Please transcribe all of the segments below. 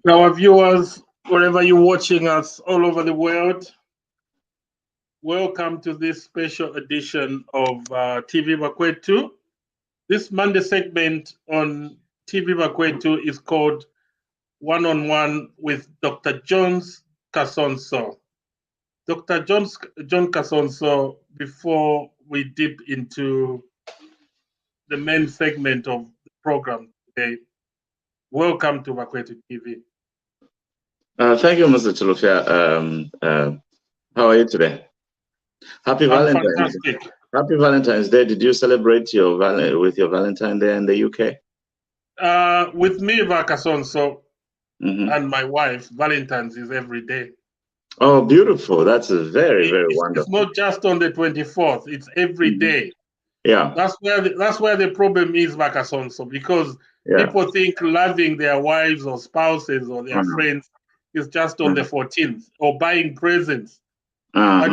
Our viewers, wherever you're watching us all over the world, welcome to this special edition of TV Bakwetu. This Monday segment on TV Bakwetu is called One-on-One with Dr. Jones Kasonso. Dr. John Kasonso, before we dip into the main segment of the program today, welcome to Bakwetu TV. Thank you, Mr. Chilufya. How are you today? Happy Valentine's Day. Happy Valentine's Day. Did you celebrate with your Valentine Day in the UK? With me, Kasonso, and my wife, Valentine's is every day. Oh, beautiful. That's very, very wonderful. It's not just on the 24th. It's every day. Yeah. That's where the problem is, Kasonso, because people think loving their wives or spouses or their friends is just on the 14th, or buying presents. I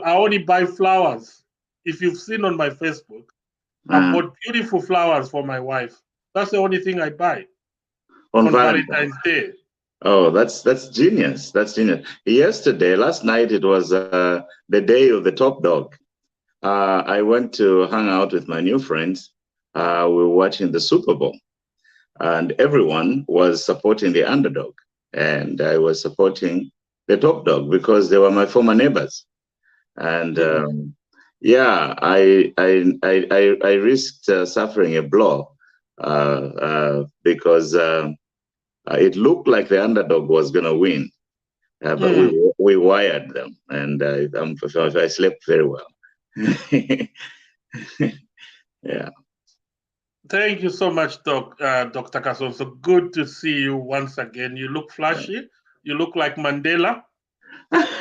only buy flowers. If you've seen on my Facebook, I bought beautiful flowers for my wife. That's the only thing I buy on Valentine's Day. Oh, that's genius. That's genius. Last night it was the day of the top dog. I went to hang out with my new friends. We were watching the Super Bowl, and everyone was supporting the underdog, and I was supporting the top dog because they were my former neighbors. And yeah, I risked suffering a blow because it looked like the underdog was going to win, but we wired them, and I slept very well. Yeah. Thank you so much, Dr. Kasonso. Good to see you once again. You look flashy. Yeah. You look like Mandela. And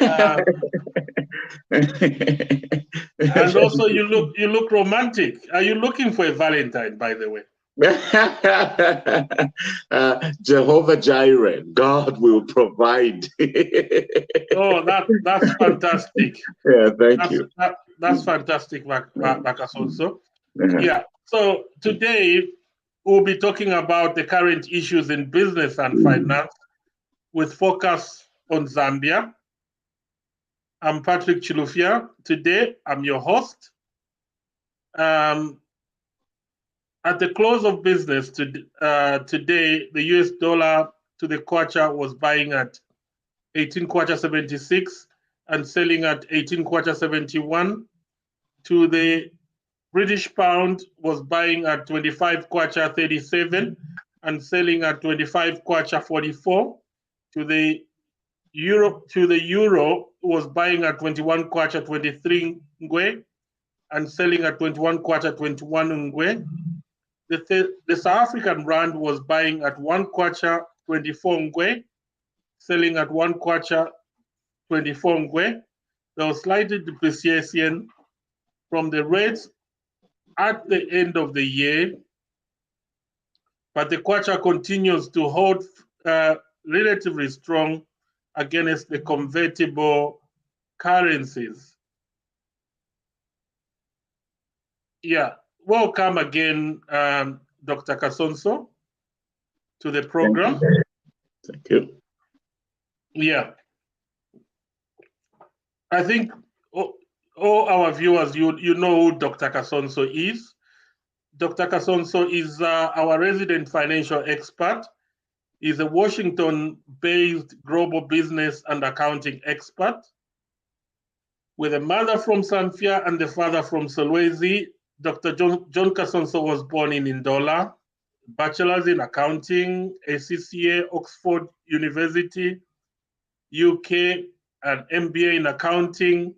also, you look romantic. Are you looking for a Valentine, by the way? Jehovah Jireh, God will provide. Oh, that's fantastic. Yeah, thank you. That's fantastic, Kasonso. Yeah. So today we'll be talking about the current issues in business and finance with focus on Zambia. I'm Patrick Chilufya. Today, I'm your host. At the close of business today, the US dollar to the kwacha was buying at 18 kwacha 76 and selling at 18 kwacha 71. To the British pound was buying at 25 kwacha 37 and selling at 25 kwacha 44. To the euro was buying at 21 kwacha 23 ngwe and selling at 21 kwacha 21 ngwe. The South African rand was buying at 1 kwacha 24 ngwe, selling at 1 kwacha 24 ngwe. There was slight depreciation from the rates at the end of the year, but the kwacha continues to hold relatively strong against the convertible currencies. Yeah, welcome again, Dr. Kasonso, to the program. Thank you. Yeah. I think all our viewers, you know who Dr. Kasonso is. Dr. Kasonso is our resident financial expert. He's a Washington-based global business and accounting expert. With a mother from Zambia and the father from Solwezi, Dr. Jones Kasonso was born in Ndola, bachelor's in accounting, ACCA, Oxford University, UK, and MBA in accounting,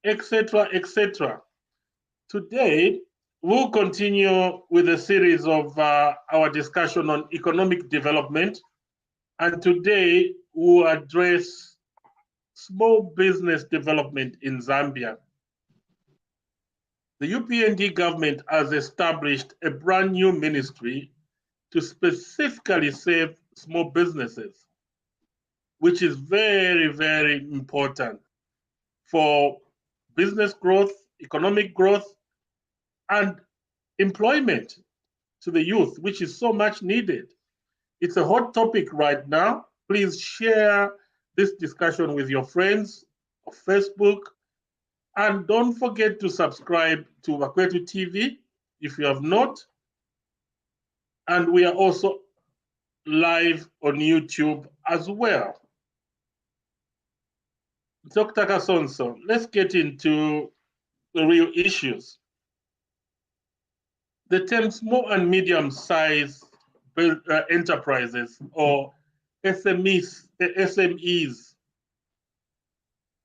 etc., etc. Today, we'll continue with a series of our discussion on economic development. And today, we'll address small business development in Zambia. The UPND government has established a brand new ministry to specifically serve small businesses, which is very, very important for business growth, economic growth, and employment to the youth, which is so much needed. It's a hot topic right now. Please share this discussion with your friends on Facebook. And don't forget to subscribe to BakwetuTV if you have not. And we are also live on YouTube as well. Dr. Kasonso, let's get into the real issues. The term small and medium-sized enterprises or SMEs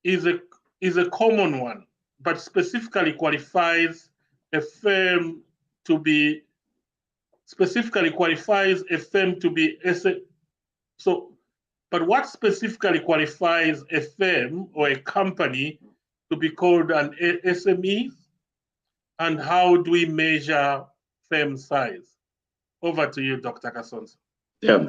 is a common one, but specifically qualifies a firm to be but what specifically qualifies a firm or a company to be called an SME? And how do we measure firm size? Over to you, Dr. Kasonso. Yeah.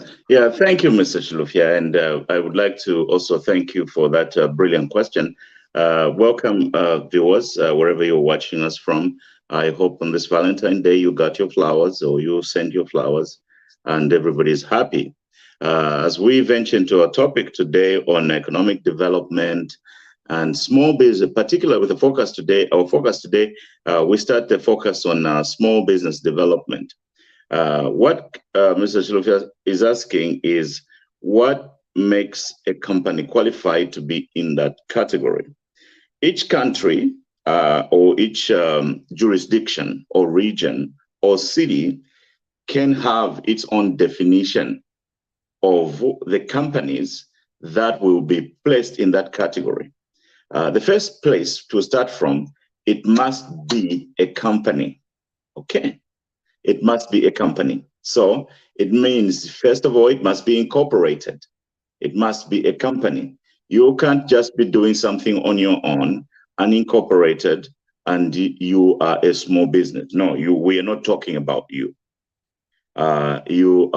Thank you, Mr. Chilufya, and I would like to also thank you for that brilliant question. Welcome, viewers, wherever you're watching us from. I hope on this Valentine's Day you got your flowers or you send your flowers, and everybody's happy. As we venture into our topic today on economic development, And small business, particularly with the focus today, we start the focus on small business development. What Mr. Chilufya is asking is, what makes a company qualified to be in that category? Each country or each jurisdiction or region or city can have its own definition of the companies that will be placed in that category. The first place to start from, it must be a company, okay? It must be a company. So it means, first of all, it must be incorporated. It must be a company. You can't just be doing something on your own, unincorporated, and you are a small business. No, we are not talking about you. You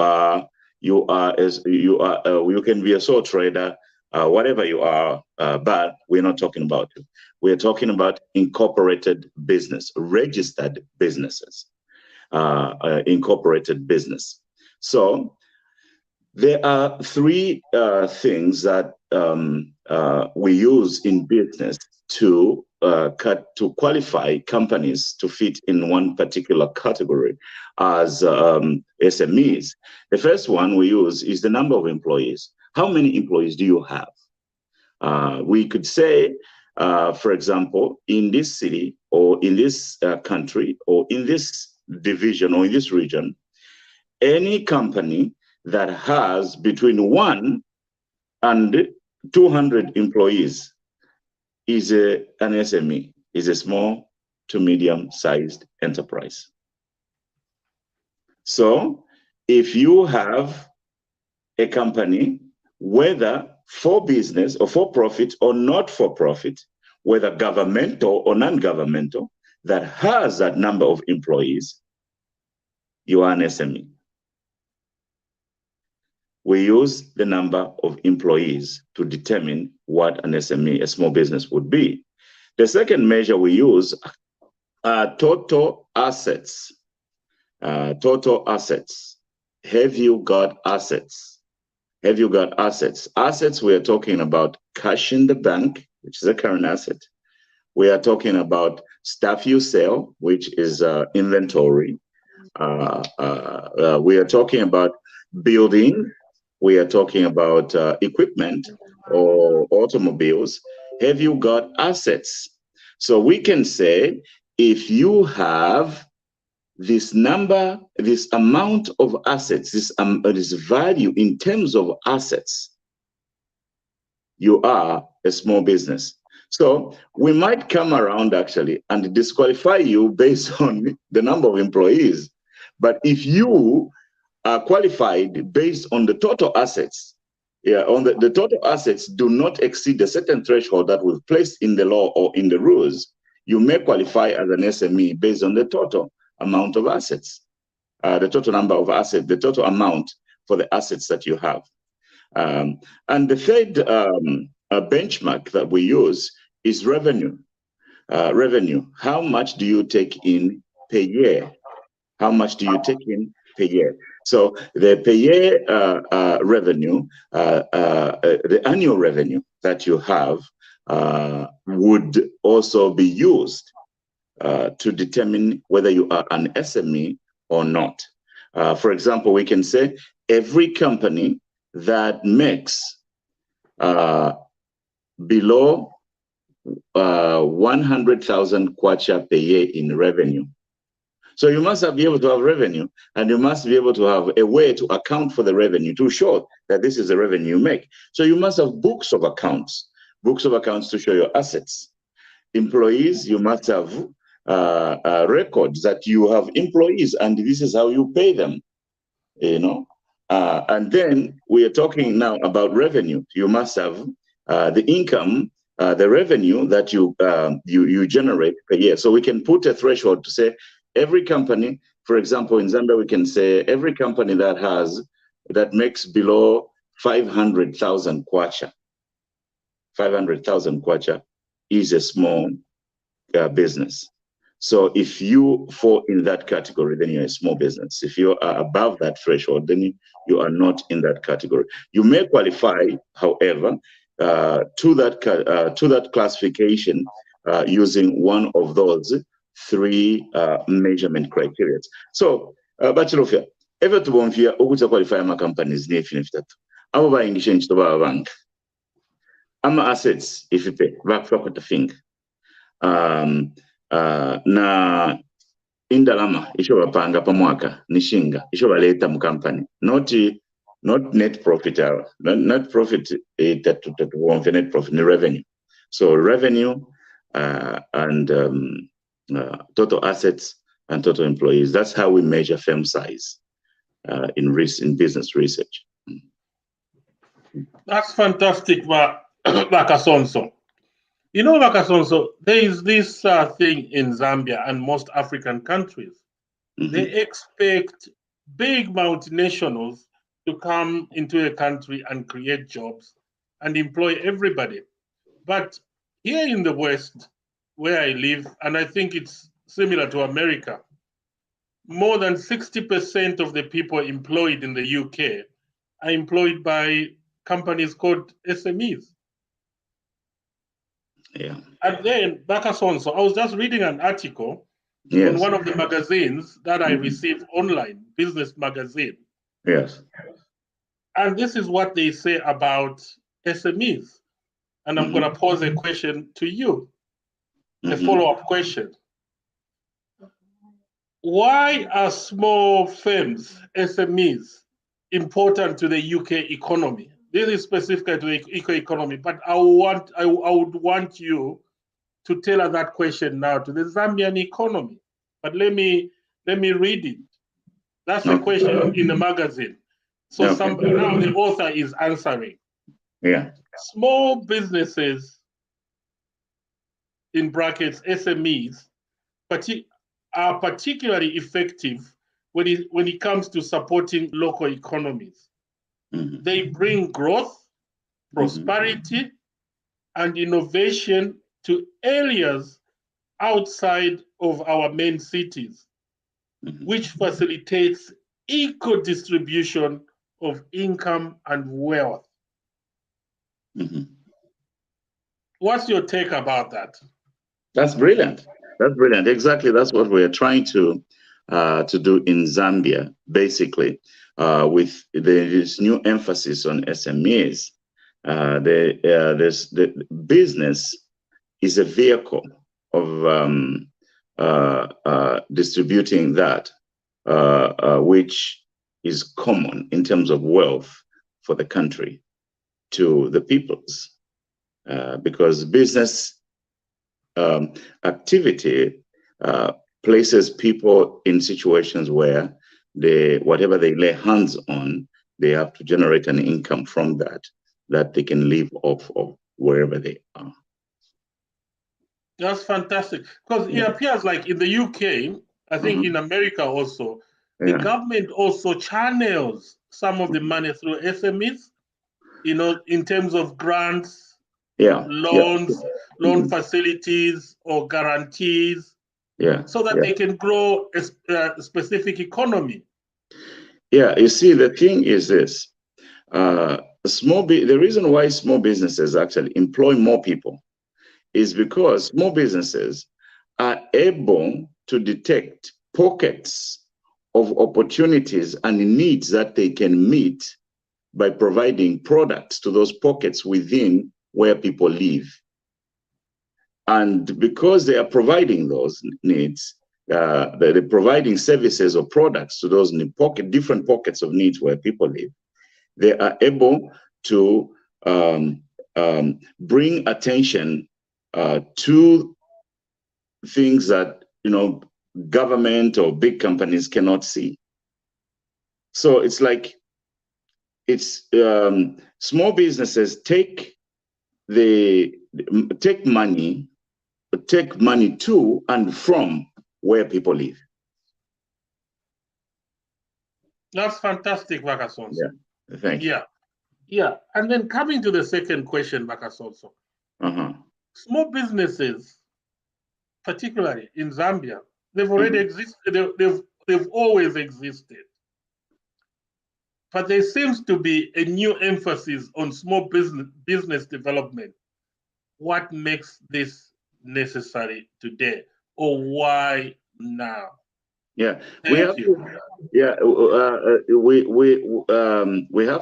can be a sole trader, whatever you are, but we're not talking about you. We're talking about incorporated business, registered businesses, incorporated business. So there are three things that we use in business to qualify companies to fit in one particular category as SMEs. The first one we use is the number of employees. How many employees do you have? We could say, for example, in this city or in this country or in this division or in this region, any company that has between 1 and 200 employees is an SME, is a small to medium-sized enterprise. So if you have a company, whether for business or for profit or not for profit, whether governmental or non-governmental, that has that number of employees, you are an SME. We use the number of employees to determine what an SME, a small business, would be. The second measure we use are total assets. Total assets. Have you got assets? Have you got assets? Assets, we are talking about cash in the bank, which is a current asset. We are talking about stuff you sell, which is inventory. We are talking about building. We are talking about equipment or automobiles. Have you got assets? So we can say, if you have this number, this amount of assets, this value in terms of assets, you are a small business. So we might come around actually and disqualify you based on the number of employees. But if you are qualified based on the total assets, on the total assets do not exceed a certain threshold that we've placed in the law or in the rules, you may qualify as an SME based on the total amount of assets, the total number of assets, the total amount for the assets that you have. And the third benchmark that we use is revenue. Revenue. How much do you take in per year? How much do you take in per year? So the per year revenue, the annual revenue that you have would also be used to determine whether you are an SME or not. For example, we can say every company that makes below 100,000 kwacha per year in revenue. So you must be able to have revenue, and you must be able to have a way to account for the revenue to show that this is the revenue you make. So you must have books of accounts to show your assets. Employees, you must have records that you have employees, and this is how you pay them, you know. And then we are talking now about revenue. You must have the income, the revenue that you generate per year. So we can put a threshold to say every company, for example, in Zambia, we can say every company that makes below 500,000 kwacha, 500,000 kwacha is a small business. So if you fall in that category, then you're a small business. If you are above that threshold, then you are not in that category. You may qualify, however, to that classification using one of those 3 measurement criteria. So, Chilufya, ever to one fear, Oguta qualify my companies near that. Our buying change to our bank. Ama assets, if you pay, back for the thing. Na indalama, isho panga pamwaka, nishinga, isho baleta mu company. Not net profit, net profit that net profit, the revenue. So revenue and total assets and total employees. That's how we measure firm size in business research. That's fantastic, Kasonso. You know, Kasonso, there is this thing in Zambia and most African countries. They expect big multinationals to come into a country and create jobs and employ everybody. But here in the West, where I live, and I think it's similar to America, more than 60% of the people employed in the UK are employed by companies called SMEs. Yeah. And then, Kasonso, I was just reading an article on one of the magazines that I received online, business magazine. Yes. And this is what they say about SMEs. And I'm going to pose a question to you, a follow-up question. Why are small firms, SMEs, important to the UK economy? This is specific to the UK economy, but I would want you to tell us that question now to the Zambian economy. But let me read it. That's the question in the magazine. So now the author is answering. Yeah. Small businesses, in brackets, SMEs, are particularly effective when it comes to supporting local economies. They bring growth, prosperity, and innovation to areas outside of our main cities, which facilitates equal distribution of income and wealth. What's your take about that? That's brilliant. That's brilliant. Exactly. That's what we're trying to do in Zambia, basically, with this new emphasis on SMEs. The business is a vehicle of distributing that, which is common in terms of wealth for the country to the peoples, because business activity places people in situations where whatever they lay hands on, they have to generate an income from that they can live off of wherever they are. That's fantastic, because it appears like in the UK, I think in America also, the government also channels some of the money through SMEs, you know, in terms of grants, loans, loan facilities or guarantees, so that they can grow a specific economy. Yeah, you see, the thing is this, the reason why small businesses actually employ more people is because small businesses are able to detect pockets of opportunities and needs that they can meet by providing products to those pockets within where people live. And because they are providing those needs, they're providing services or products to those different pockets of needs where people live, they are able to bring attention to things that, you know, government or big companies cannot see. So it's like, small businesses take money to and from where people live. That's fantastic, Kasonso. Yeah, thank you. Yeah. And then coming to the second question, Kasonso. Small businesses, particularly in Zambia, they've already existed. They've always existed. but there seems to be a new emphasis on small business development. What makes this necessary today, or why now? Yeah, we have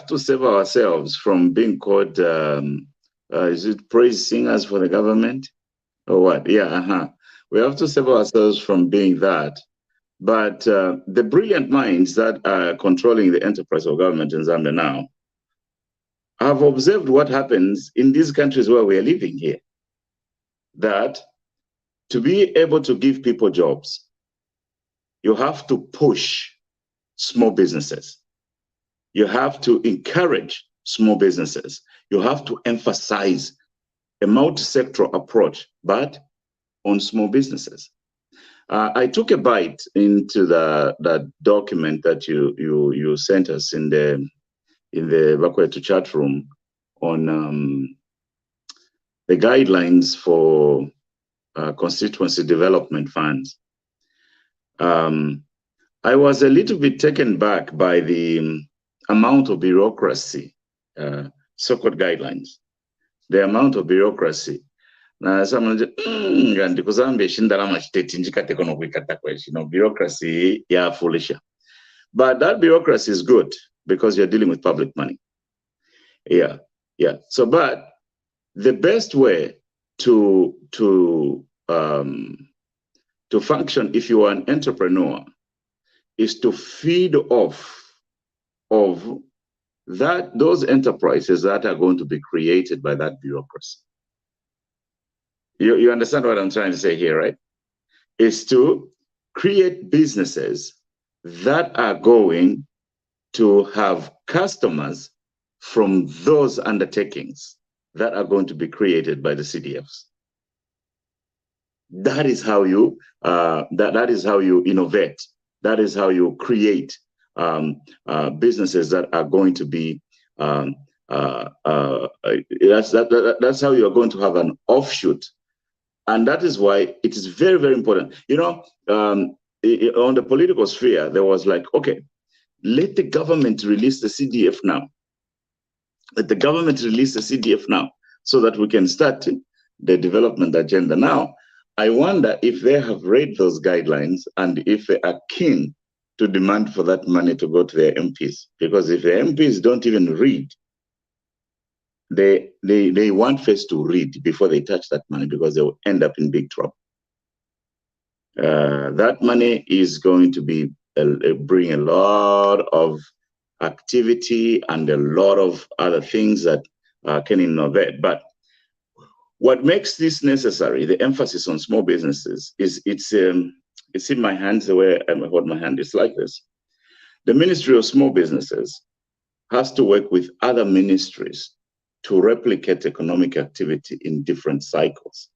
to save ourselves from being called is it praise singers for the government or what? Yeah, we have to save ourselves from being that. But the brilliant minds that are controlling the enterprise of government in Zambia now have observed what happens in these countries where we are living here. That to be able to give people jobs, you have to push small businesses. You have to encourage small businesses. You have to emphasize a multi-sectoral approach, but on small businesses. I took a bite into that document that you sent us in the Bakwetu chat room on the guidelines for constituency development funds. I was a little bit taken back by the amount of bureaucracy, so-called guidelines, the amount of bureaucracy. Now, someone because I'm bureaucracy, yeah, foolish. But that bureaucracy is good because you're dealing with public money. Yeah. So, but the best way to function if you are an entrepreneur is to feed off of those enterprises that are going to be created by that bureaucracy. You understand what I'm trying to say here, right? Is to create businesses that are going to have customers from those undertakings that are going to be created by the CDFs. That is how you that is how you innovate. That is how you create businesses that are going to be that's how you are going to have an offshoot. And that is why it is very, very important. You know, on the political sphere, there was like, okay, let the government release the CDF now. Let the government release the CDF now so that we can start the development agenda. Now, I wonder if they have read those guidelines and if they are keen to demand for that money to go to their MPs. Because if the MPs don't even read, they want first to read before they touch that money, because they will end up in big trouble. That money is going to be bring a lot of activity and a lot of other things that can innovate. But what makes this necessary, the emphasis on small businesses, is it's in my hands, the way I hold my hand, it's like this. The Ministry of Small Businesses has to work with other ministries to replicate economic activity in different cycles.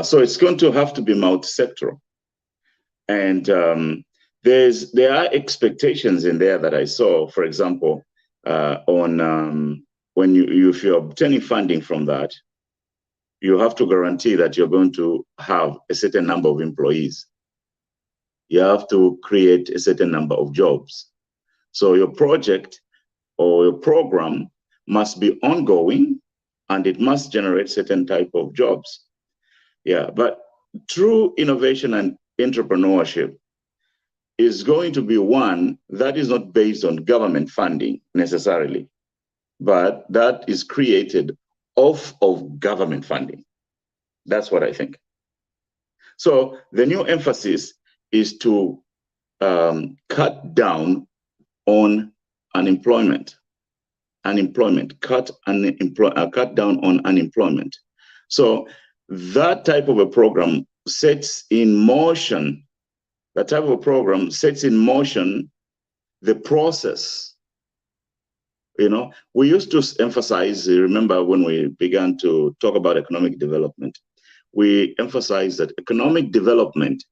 So it's going to have to be multi-sectoral. And there are expectations in there that I saw, for example, on if you're obtaining funding from that, you have to guarantee that you're going to have a certain number of employees. You have to create a certain number of jobs. So your project or your program must be ongoing, and it must generate certain type of jobs. Yeah, but true innovation and entrepreneurship is going to be one that is not based on government funding necessarily, but that is created off of government funding. That's what I think. So the new emphasis is to cut down on unemployment. Cut down on unemployment. So that type of a program sets in motion, the process. You know, we used to emphasize, remember when we began to talk about economic development, we emphasized that economic development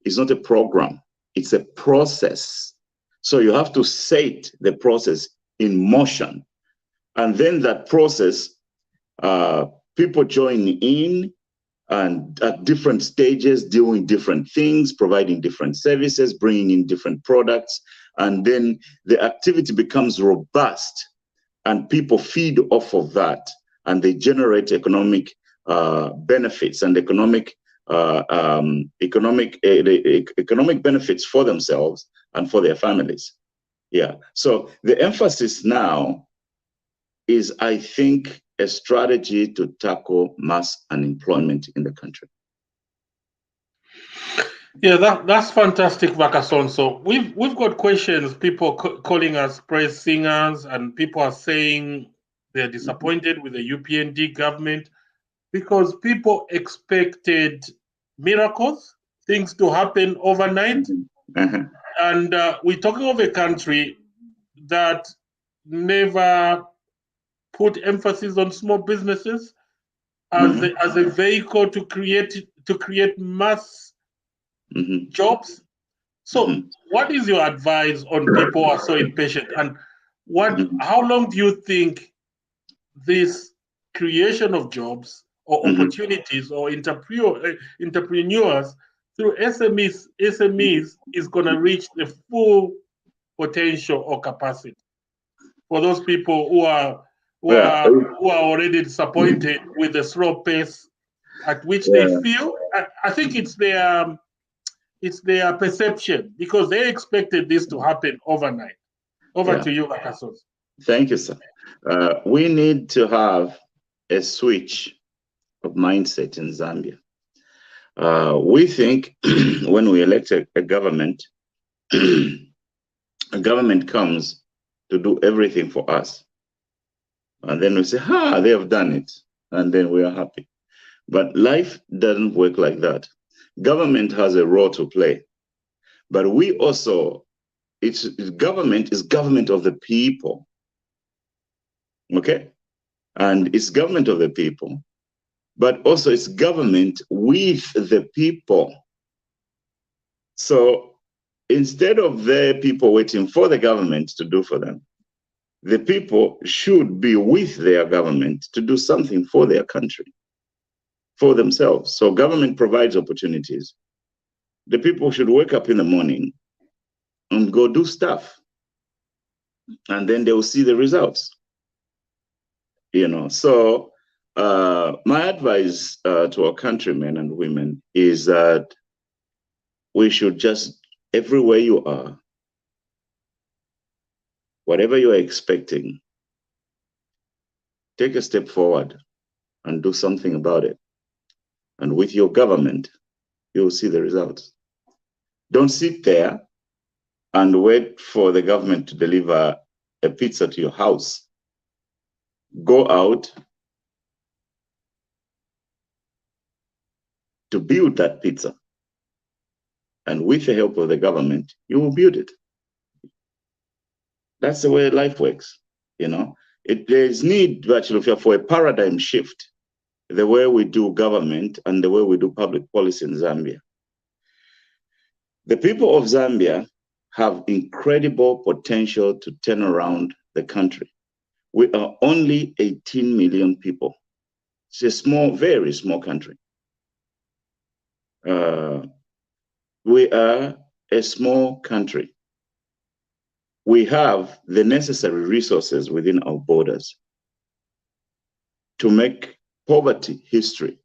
is not a program, it's a process. So you have to set the process in motion. And then that process, people join in and at different stages, doing different things, providing different services, bringing in different products. and then the activity becomes robust, and people feed off of that, and they generate economic benefits and economic benefits for themselves and for their families. Yeah. So the emphasis now is, I think, a strategy to tackle mass unemployment in the country. Yeah, that's fantastic, Kasonso. We've got questions, people calling us praise singers, and people are saying they're disappointed with the UPND government because people expected miracles, things to happen overnight. And we're talking of a country that never put emphasis on small businesses as a vehicle to create mass jobs. So what is your advice on people who are so impatient, and how long do you think this creation of jobs or opportunities or entrepreneurs through SMEs is going to reach the full potential or capacity for those people who are already disappointed with the slow pace at which they feel? I think it's their perception, because they expected this to happen overnight. Over to you, Kasonso. Thank you, sir. We need to have a switch of mindset in Zambia. We think when we elect a government, a government comes to do everything for us. And then we say, they have done it. And then we are happy. But life doesn't work like that. Government has a role to play. But we also, government is government of the people. Okay? And it's government of the people. But also it's government with the people. So instead of the people waiting for the government to do for them, the people should be with their government to do something for their country, for themselves. So government provides opportunities. The people should wake up in the morning and go do stuff. And then they will see the results. So my advice to our countrymen and women is that we should just, everywhere you are, whatever you are expecting, take a step forward and do something about it. And with your government, you'll see the results. Don't sit there and wait for the government to deliver a pizza to your house. Go out to build that pizza. And with the help of the government, you will build it. That's the way life works. There's need, Chilufya, for a paradigm shift, the way we do government and the way we do public policy in Zambia. The people of Zambia have incredible potential to turn around the country. We are only 18 million people. It's a small, very small country. We are a small country. We have the necessary resources within our borders to make poverty history.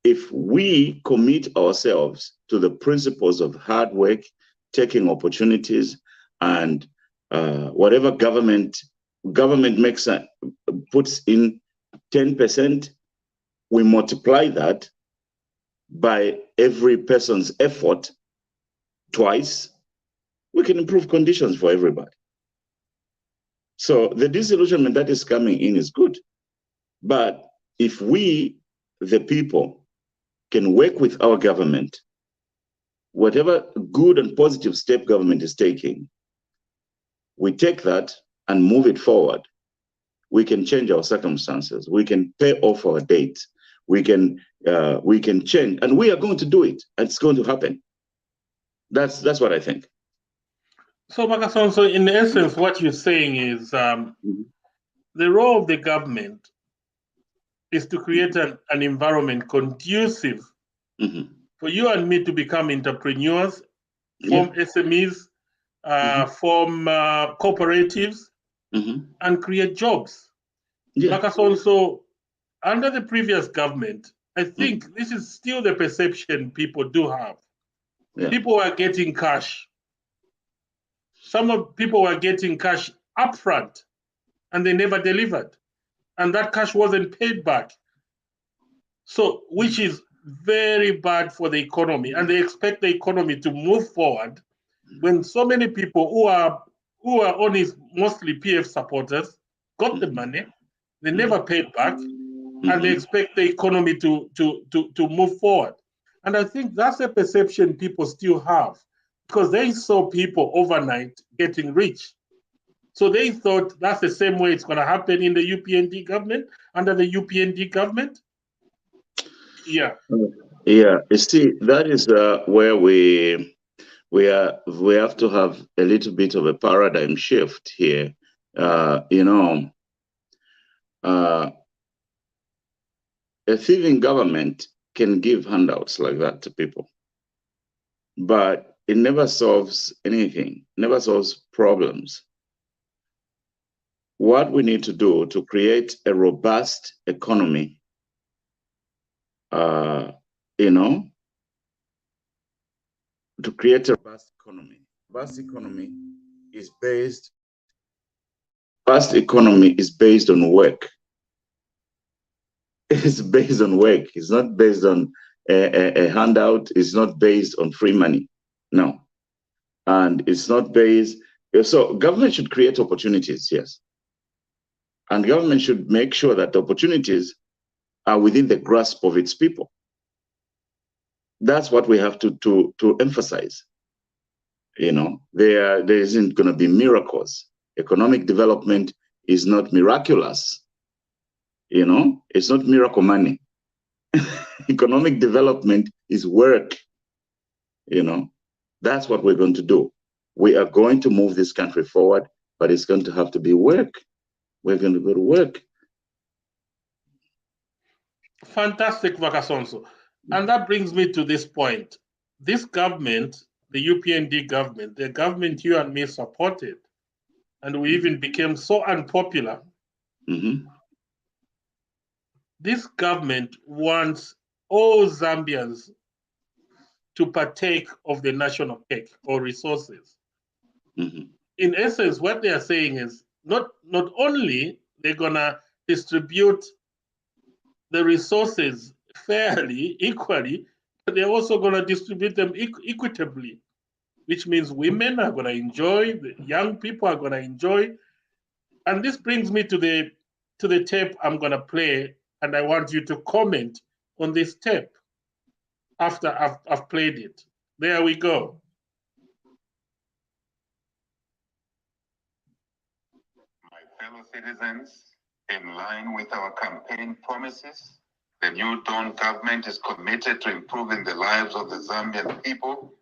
If we commit ourselves to the principles of hard work, taking opportunities, and whatever government puts in 10%, we multiply that by every person's effort twice, we can improve conditions for everybody. So the disillusionment that is coming in is good. But if we, the people, can work with our government, whatever good and positive step government is taking, we take that and move it forward. We can change our circumstances. We can pay off our debt. We can change, and we are going to do it. And it's going to happen. That's what I think. So, Kasonso, in essence, what you're saying is the role of the government is to create an environment conducive for you and me to become entrepreneurs, form SMEs, form cooperatives, and create jobs. Yeah. Dr. Kasonso, under the previous government, I think this is still the perception people do have. Yeah. People were getting cash. Some of people were getting cash upfront, and they never delivered, and that cash wasn't paid back. So, which is very bad for the economy, and they expect the economy to move forward when so many people who are only mostly PF supporters got the money, they never paid back, and they expect the economy to move forward. And I think that's a perception people still have, because they saw people overnight getting rich. So they thought that's the same way it's going to happen in the UPND government, under the UPND government. Yeah. Yeah, you see, that is where we have to have a little bit of a paradigm shift here. A thieving government can give handouts like that to people, but it never solves anything, never solves problems. What we need to do to create a robust economy, to create a robust economy. Robust economy is based on work. It's based on work. It's not based on a handout. It's not based on free money. No. And it's not based. So government should create opportunities, yes. And government should make sure that the opportunities are within the grasp of its people. That's what we have to emphasize. There isn't going to be miracles. Economic development is not miraculous. It's not miracle money. Economic development is work. That's what we're going to do. We are going to move this country forward, but it's going to have to be work. We're going to go to work. Fantastic, Dr. Kasonso. And that brings me to this point. This government, the UPND government, the government you and me supported, and we even became so unpopular. This government wants all Zambians to partake of the national cake or resources. In essence, what they are saying is not only they're going to distribute the resources fairly, equally, but they're also going to distribute them equitably, which means women are going to enjoy, the young people are going to enjoy. And this brings me to the tape I'm going to play, and I want you to comment on this tape after I've played it. There we go. My fellow citizens, in line with our campaign promises, the New Dawn government is committed to improving the lives of the Zambian people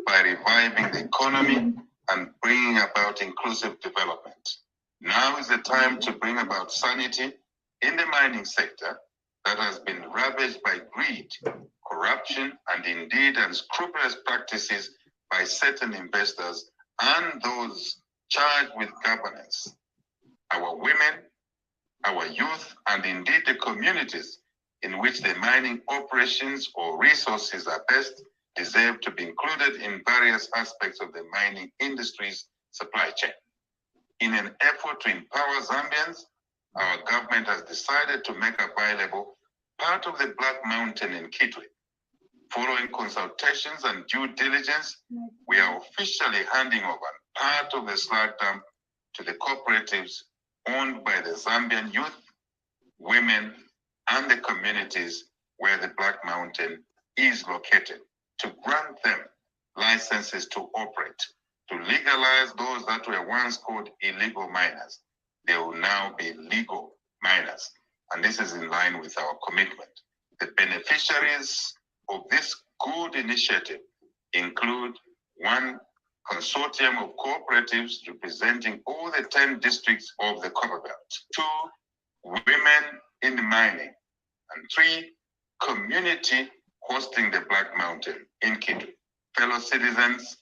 by reviving the economy and bringing about inclusive development. Now is the time to bring about sanity in the mining sector that has been ravaged by greed, corruption, and indeed unscrupulous practices by certain investors and those charged with governance. Our women, our youth, and indeed the communities in which the mining operations or resources are best deserve to be included in various aspects of the mining industry's supply chain. In an effort to empower Zambians, our government has decided to make available part of the Black Mountain in Kitwe. Following consultations and due diligence, we are officially handing over part of the slag dump to the cooperatives owned by the Zambian youth, women, and the communities where the Black Mountain is located, to grant them licenses to operate, to legalize those that were once called illegal miners. They will now be legal miners. And this is in line with our commitment. The beneficiaries of this good initiative include one consortium of cooperatives representing all the 10 districts of the Copperbelt, 2 women in mining, and 3 community hosting the Black Mountain in Kitwe. Fellow citizens,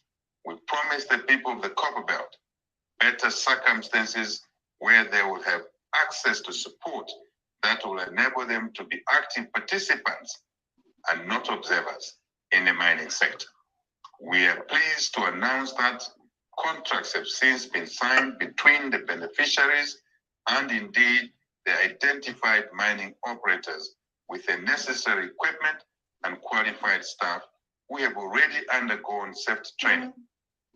We promised the people of the Copper Belt better circumstances where they will have access to support that will enable them to be active participants and not observers in the mining sector. We are pleased to announce that contracts have since been signed between the beneficiaries and indeed the identified mining operators with the necessary equipment and qualified staff who have already undergone safety training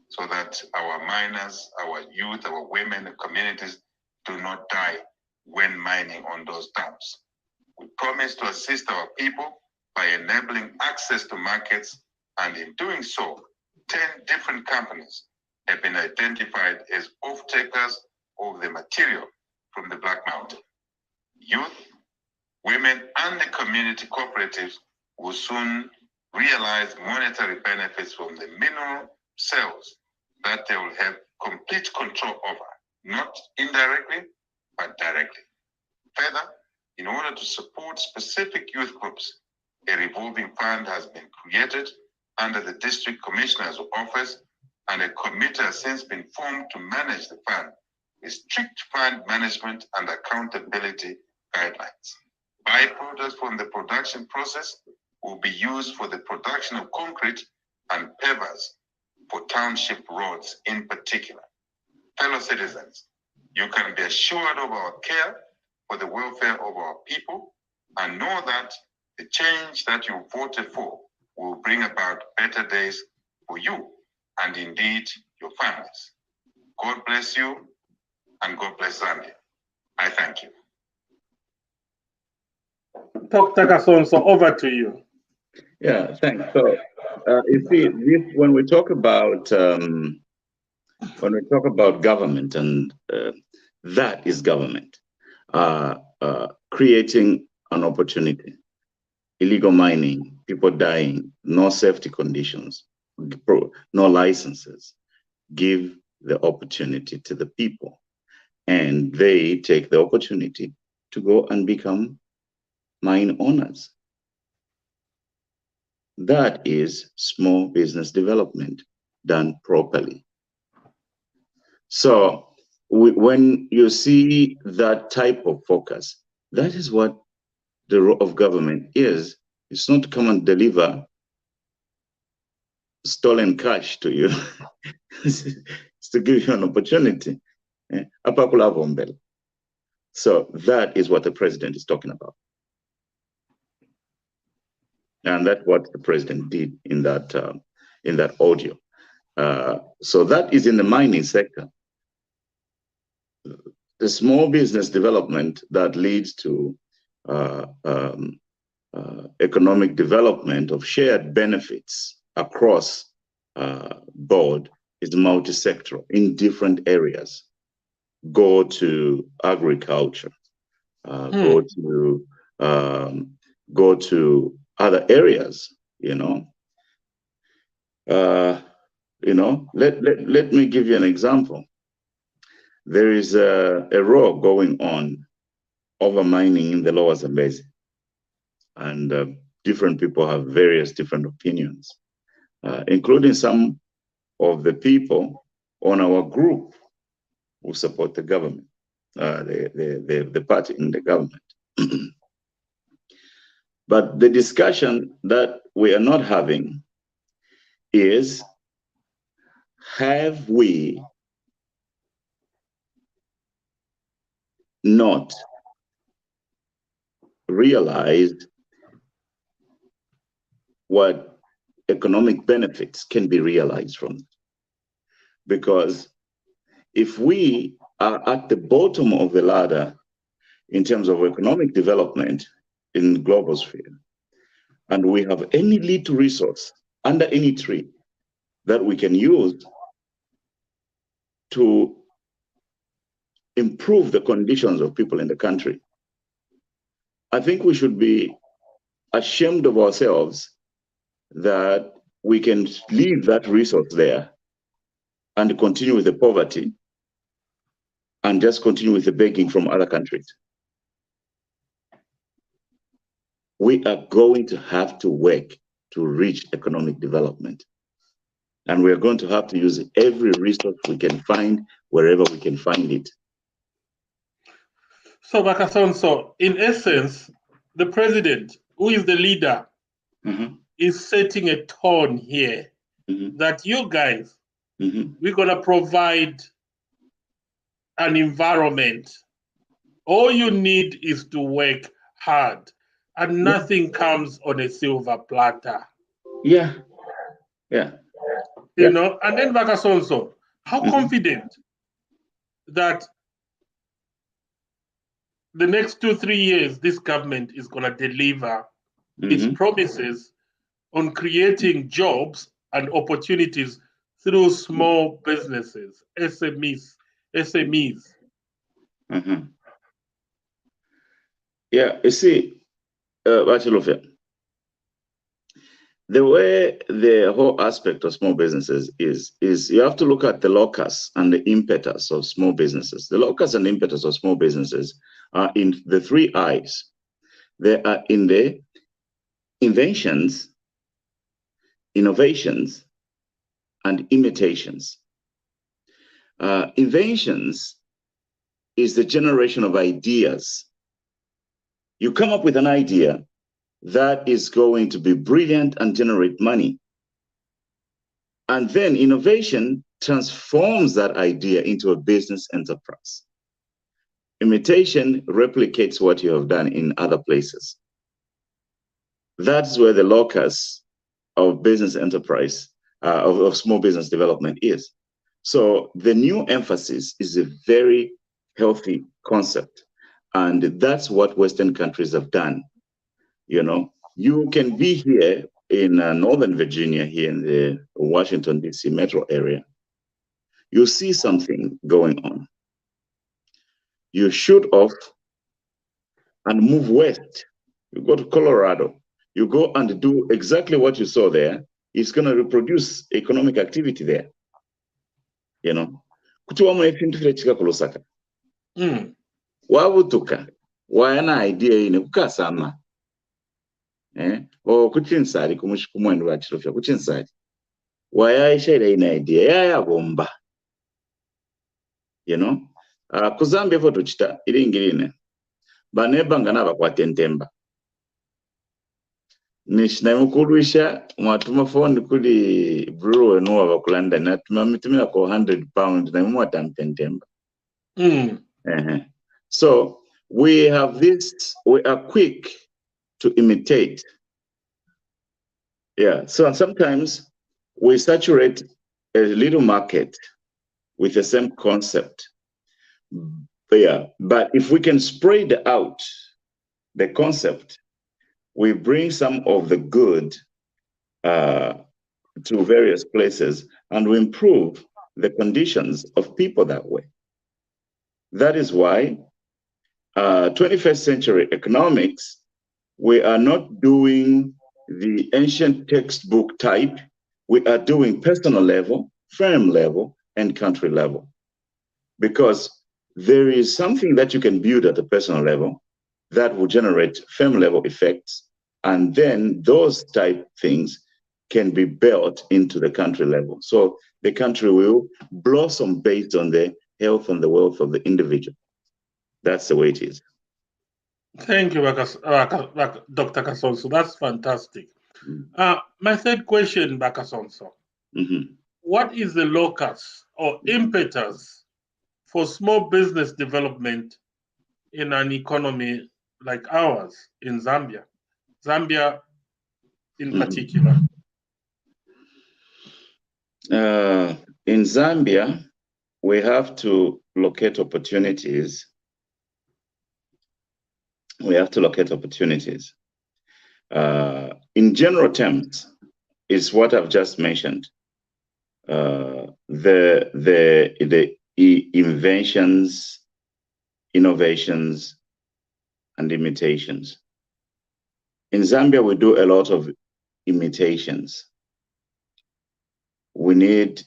so that our miners, our youth, our women and communities do not die when mining on those dams. We promise to assist our people by enabling access to markets, and in doing so, 10 different companies have been identified as off-takers of the material from the Black Mountain. Youth, women, and the community cooperatives will soon realize monetary benefits from the mineral sales that they will have complete control over, not indirectly, but directly. Further, in order to support specific youth groups, a revolving fund has been created under the District Commissioner's Office, and a committee has since been formed to manage the fund with strict fund management and accountability guidelines. Byproducts from the production process will be used for the production of concrete and pavers for township roads in particular. Fellow citizens, you can be assured of our care for the welfare of our people and know that the change that you voted for will bring about better days for you and indeed your families. God bless you and God bless Zambia. I thank you. Dr. Kasonso, over to you. Yeah, thanks. So, you see, when we talk about government, and that is government creating an opportunity, illegal mining, people dying, no safety conditions, no licenses, give the opportunity to the people, and they take the opportunity to go and become mine owners. That is small business development done properly. So when you see that type of focus, that is what the role of government is. It's not to come and deliver stolen cash to you. It's to give you an opportunity. So that is what the president is talking about. And that's what the president did in that audio. So that is in the mining sector. The small business development that leads to economic development of shared benefits across board is multi-sectoral in different areas. Go to agriculture, go to other areas, let me give you an example. There is a row going on over mining in the Lower Zambezi, and different people have various different opinions, including some of the people on our group who support the government, the party in the government. But the discussion that we are not having is, have we not realized what economic benefits can be realized from it? Because if we are at the bottom of the ladder in terms of economic development in the global sphere, and we have any little resource under any tree that we can use to improve the conditions of people in the country, I think we should be ashamed of ourselves that we can leave that resource there and continue with the poverty and just continue with the begging from other countries. We are going to have to work to reach economic development. And we're going to have to use every resource we can find wherever we can find it. So, Kasonso, in essence, the president, who is the leader, is setting a tone here that you guys, we're going to provide an environment. All you need is to work hard, and nothing comes on a silver platter. Yeah. You know, and then Kasonso, how confident that the next 2-3 years this government is going to deliver its promises on creating jobs and opportunities through small businesses, SMEs. Yeah, you see, Chilufya, the way the whole aspect of small businesses is you have to look at the locus and the impetus of small businesses. The locus and impetus of small businesses are in the 3 I's. They are in the inventions, innovations, and imitations. Inventions is the generation of ideas. You come up with an idea that is going to be brilliant and generate money. And then innovation transforms that idea into a business enterprise. Imitation replicates what you have done in other places. That's where the locus of business enterprise, of small business development is. So the new emphasis is a very healthy concept. And that's what Western countries have done. You know, you can be here in Northern Virginia, here in the Washington, D.C. metro area. You see something going on. You shoot off and move west. You go to Colorado. You go and do exactly what you saw there. It's going to reproduce economic activity there. You know, wabutuka wana idea ine kukasama o kuchinsari kumwendo wa Chilufya kuchinsari wayaisha ile ina idea ya bomba, you know, kuzambia foto chita ili ingirine banebanga n'abakwatentemba nishinamukurisha mwatuma phone kuli brewer no abakulanda natuma mitumira ko 100 pounds na mwatamtentemba. So we have this, we are quick to imitate. Yeah, so sometimes we saturate a little market with the same concept. Yeah, but if we can spread out the concept, we bring some of the good to various places and we improve the conditions of people that way. That is why 21st century economics, we are not doing the ancient textbook type. We are doing personal level, firm level, and country level. Because there is something that you can build at the personal level that will generate firm level effects. And then those type things can be built into the country level. So the country will blossom based on the health and the wealth of the individual. That's the way it is. Thank you, Dr. Kasonso. That's fantastic. My third question, Kasonso. What is the locus or impetus for small business development in an economy like ours in Zambia? Zambia in particular. In Zambia, we have to locate opportunities. We have to locate opportunities. In general terms, is what I've just mentioned. The inventions, innovations, and imitations. In Zambia, we do a lot of imitations. We need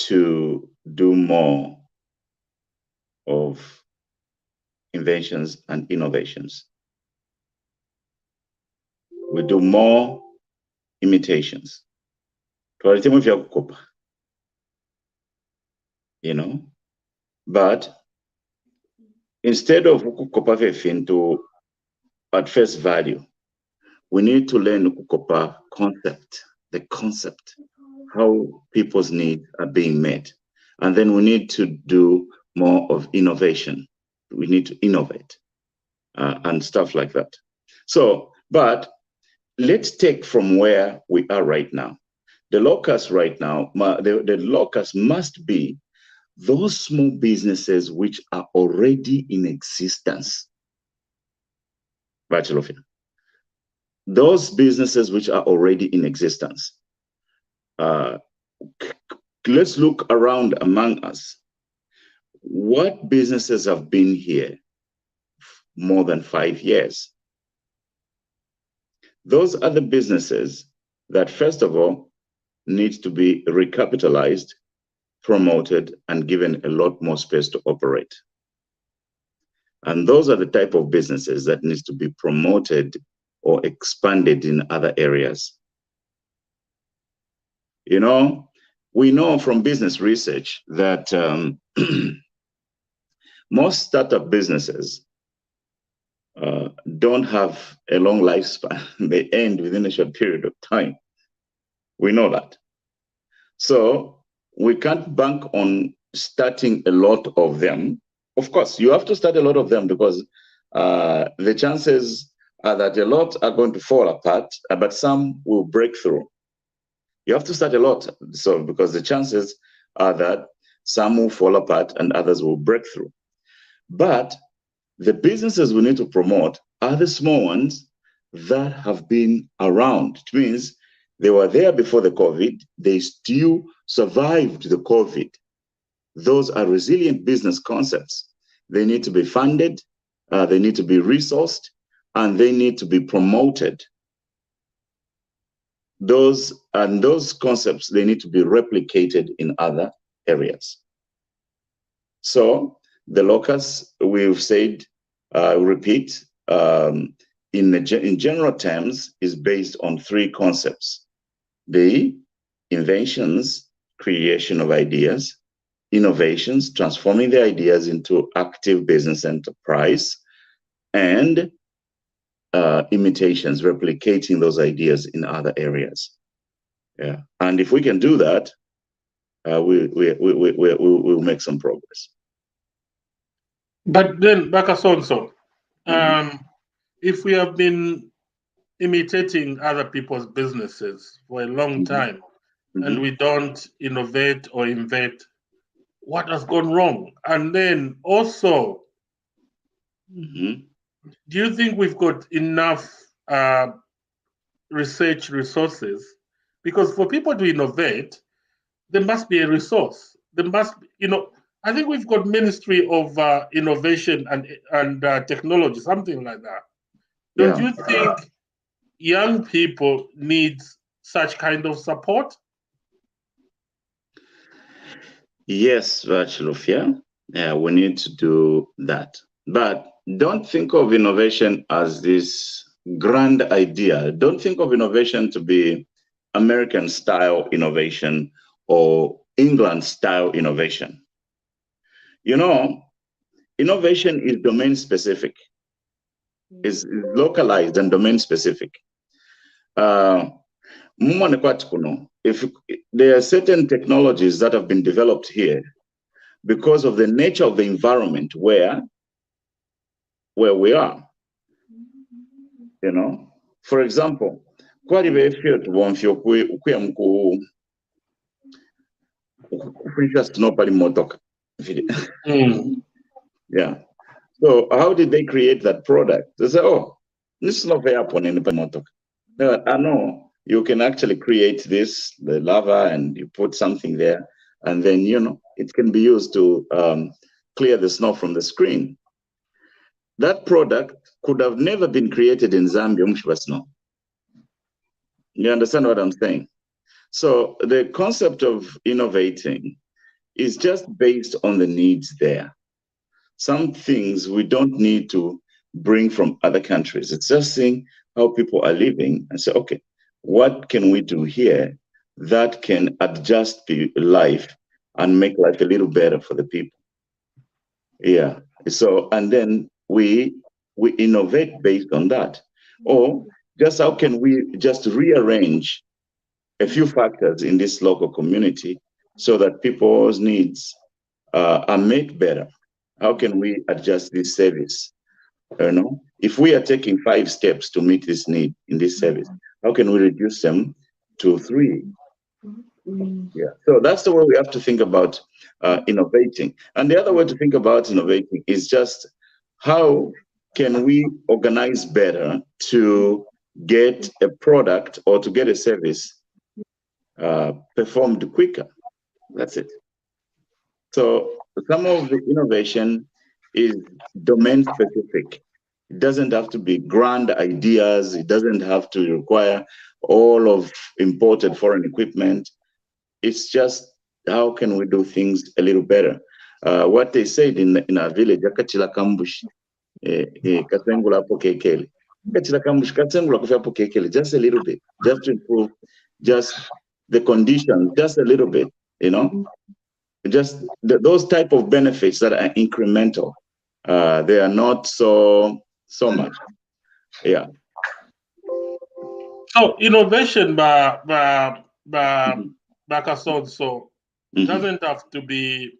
to do more of inventions and innovations. We do more imitations. you know, but instead of kukopa into at face value, we need to learn kukopa concept, the concept, how people's needs are being met. And then we need to do more of innovation. We need to innovate and stuff like that. So, but let's take from where we are right now. The locus right now, the locus must be those small businesses which are already in existence. Chilufya. Those businesses which are already in existence. Let's look around among us. What businesses have been here more than 5 years? Those are the businesses that, first of all, need to be recapitalized, promoted, and given a lot more space to operate. And those are the type of businesses that needs to be promoted or expanded in other areas. You know, we know from business research that most startup businesses don't have a long lifespan. They end within a short period of time. We know that. So we can't bank on starting a lot of them. Of course, you have to start a lot of them because the chances are that a lot are going to fall apart, but some will break through. You have to start a lot, so because the chances are that some will fall apart and others will break through. But the businesses we need to promote are the small ones that have been around. It means they were there before the COVID, they still survived the COVID. Those are resilient business concepts. They need to be funded, they need to be resourced, and they need to be promoted. Those concepts, they need to be replicated in other areas. So the locus, we've said, repeat, in general terms, is based on 3 concepts: the inventions, creation of ideas; innovations, transforming the ideas into active business enterprise; and imitations, replicating those ideas in other areas. Yeah, and if we can do that, we'll make some progress. But then, Dr Kasonso, if we have been imitating other people's businesses for a long time, and we don't innovate or invent, what has gone wrong? And then also, do you think we've got enough research resources? Because for people to innovate, there must be a resource. There must be, you know, I think we've got Ministry of Innovation and Technology, something like that. Don't you think young people need such kind of support? Yes, Chilufya. Yeah, we need to do that. But don't think of innovation as this grand idea. Don't think of innovation to be American style innovation or England style innovation. You know, innovation is domain specific, is localized and domain specific. If there are certain technologies that have been developed here because of the nature of the environment where we are, you know. For example, yeah. So how did they create that product? They say, oh, this is not very upon any motor. I know you can actually create this, the lava, and you put something there, and then, you know, it can be used to clear the snow from the screen. That product could have never been created in Zambia, snow. You understand what I'm saying? So the concept of innovating is just based on the needs there. Some things we don't need to bring from other countries. It's just seeing how people are living and say, okay, what can we do here that can adjust the life and make life a little better for the people. Yeah. So, and then we innovate based on that. Or just how can we just rearrange a few factors in this local community so that people's needs are made better? How can we adjust this service? You know, if we are taking 5 steps to meet this need in this service, how can we reduce them to 3? Yeah, so that's the way we have to think about innovating. And the other way to think about innovating is just how can we organize better to get a product or to get a service performed quicker. That's it. So some of the innovation is domain specific. It doesn't have to be grand ideas. It doesn't have to require all of imported foreign equipment. It's just how can we do things a little better? What they said in our village, akachila kambush, kasengula hapo kekele. Akachila kambush, kasengula kufia hapo kekele, just a little bit, just to improve just the conditions, just a little bit, you know? Just those type of benefits that are incremental. They are not so much. Yeah. So innovation by Kasonso doesn't have to be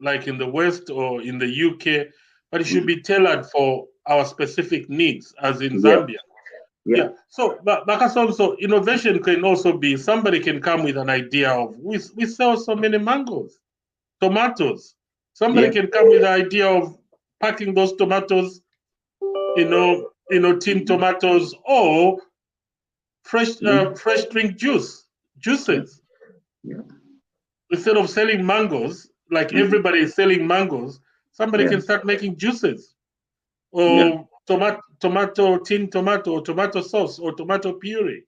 like in the West or in the UK, but it should be tailored for our specific needs, as in Zambia. Yeah. So Kasonso, innovation can also be somebody can come with an idea of we sell so many mangoes, tomatoes. Somebody can come with the idea of packing those tomatoes, tin tomatoes, or fresh drink juices. Yeah. Instead of selling mangoes, like everybody is selling mangoes, somebody can start making juices, or tin tomato, or tomato sauce, or tomato puree.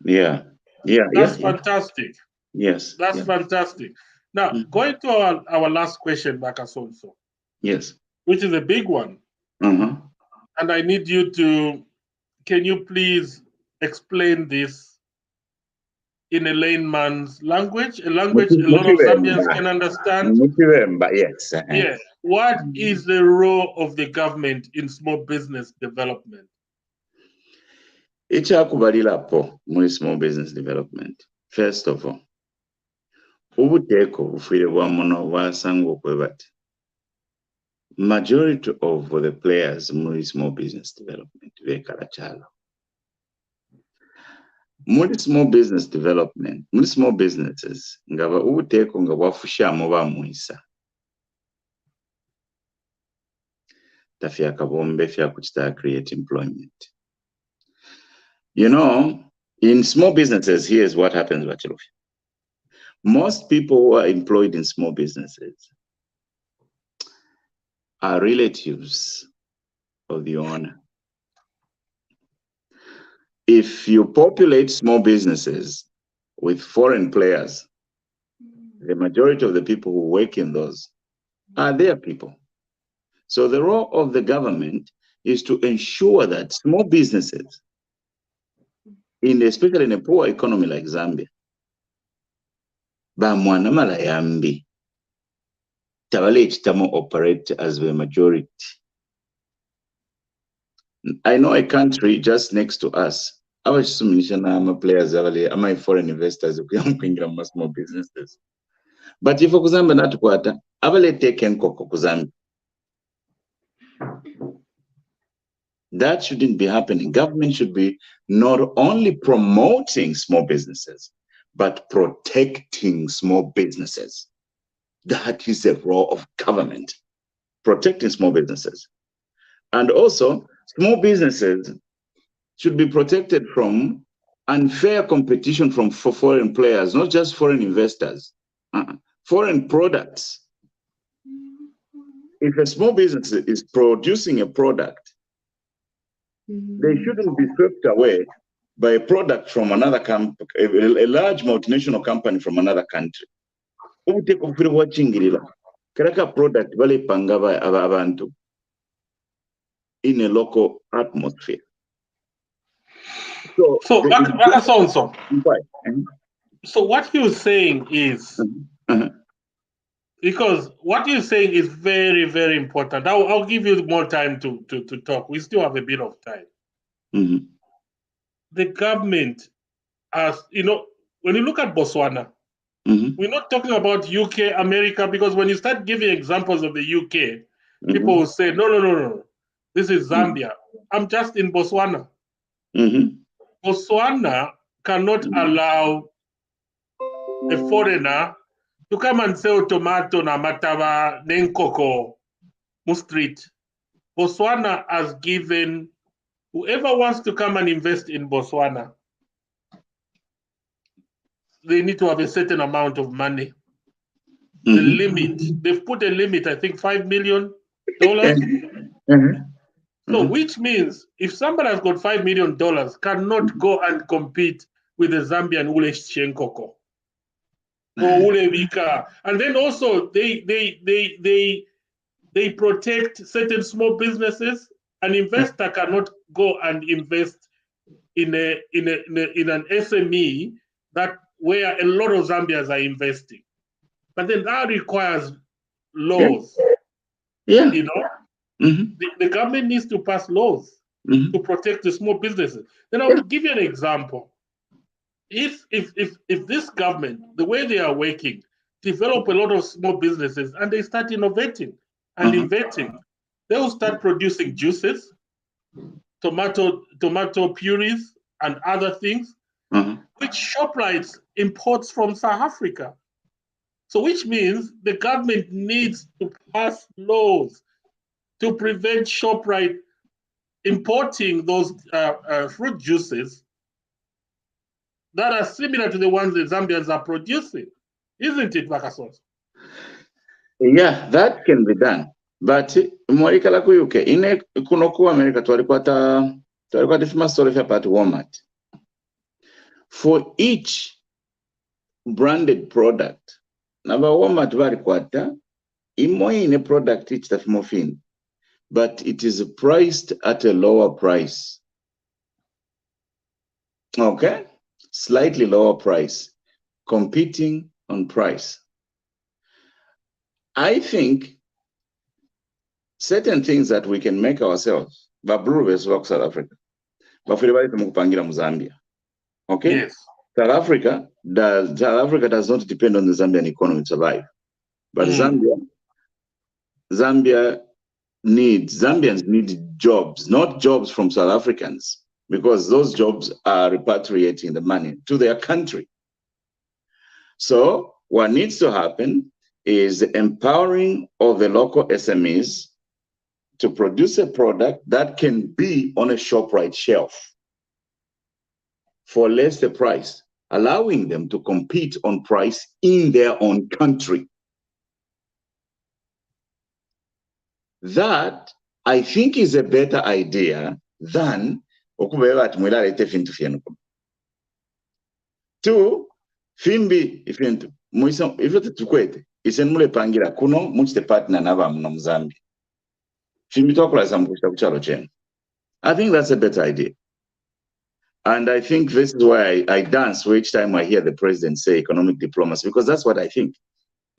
That's fantastic. Yes. That's fantastic. Now, going to our last question, Kasonso. Yes. Which is a big one. And I need you can you please explain this in a layman's language, a language a lot of Zambians can understand? Yes. Yeah. What is the role of the government in small business development? Ekyakubalirapo muri small business development, first of all, ubuteeko bufiire bwa muno bwasanga okwebati. Majority of the players muri small business development beekalakyalo. Muri small business development, muri small businesses, nga ubuteeko nga bwafushyamu bamwisa. Tafya kabombe fya kuchita create employment. You know, in small businesses, here's what happens, Chilufya. Most people who are employed in small businesses are relatives of the owner. If you populate small businesses with foreign players, the majority of the people who work in those are their people. So the role of the government is to ensure that small businesses, especially in a poor economy like Zambia, bamwana yambi tabale chitamo operate as the majority. I know a country just next to us. I was players, am foreign investors who small businesses. But if Kuzamba not quarter, I will take Kuzamba. That shouldn't be happening. Government should be not only promoting small businesses, but protecting small businesses. That is the role of government, protecting small businesses. And also, small businesses should be protected from unfair competition from foreign players, not just foreign investors, foreign products. If a small business is producing a product, they shouldn't be swept away by a product from another country, a large multinational company from another country. Product in a local atmosphere. So Kasonso. Mm-hmm. So what you're saying is, because what you're saying is very, very important. I'll give you more time to talk. We still have a bit of time. Mm-hmm. The government, as you know, when you look at Botswana, we're not talking about UK, America, because when you start giving examples of the UK, people will say, no, this is Zambia. I'm just in Botswana. Botswana cannot allow a foreigner to come and sell tomato na mataba nenkoko mu street. Botswana has given whoever wants to come and invest in Botswana, they need to have a certain amount of money. The limit, they've put a limit, I think $5 million. So which means if somebody has got $5 million, cannot go and compete with the Zambian ule shenkoko or ule wika. And then also they protect certain small businesses. An investor cannot go and invest in an SME that where a lot of Zambians are investing. But then that requires laws. Yeah. You know, the government needs to pass laws to protect the small businesses. Then I'll give you an example. If this government, the way they are working, develop a lot of small businesses and they start innovating and inventing, they will start producing juices, tomato purees, and other things, which ShopRite imports from South Africa. So which means the government needs to pass laws to prevent ShopRite importing those fruit juices that are similar to the ones the Zambians are producing. Isn't it, Kasonso? Yeah, that can be done. But mwalikala ku UK, ine kuno ku America twalikwata tifuma story about Walmart. For each branded product, naba Walmart walikwata imoyi in a product each tafimofin, but it is priced at a lower price. Okay? Slightly lower price, competing on price. I think certain things that we can make ourselves, but breweries work South Africa. But for the Zambia. Okay? Yes. South Africa does not depend on the Zambian economy to survive. But Zambians need jobs, not jobs from South Africans, because those jobs are repatriating the money to their country. So what needs to happen is the empowering of the local SMEs to produce a product that can be on a ShopRite shelf for less the price, allowing them to compete on price in their own country. That, I think, is a better idea than two, fimbi ifintu ifete tukwete isenmule pangira kuno muchite partner nava mno Mzambia. Fimbi tokulaza mkushita kuchalo chenu. I think that's a better idea. And I think this is why I dance each time I hear the president say economic diplomacy, because that's what I think.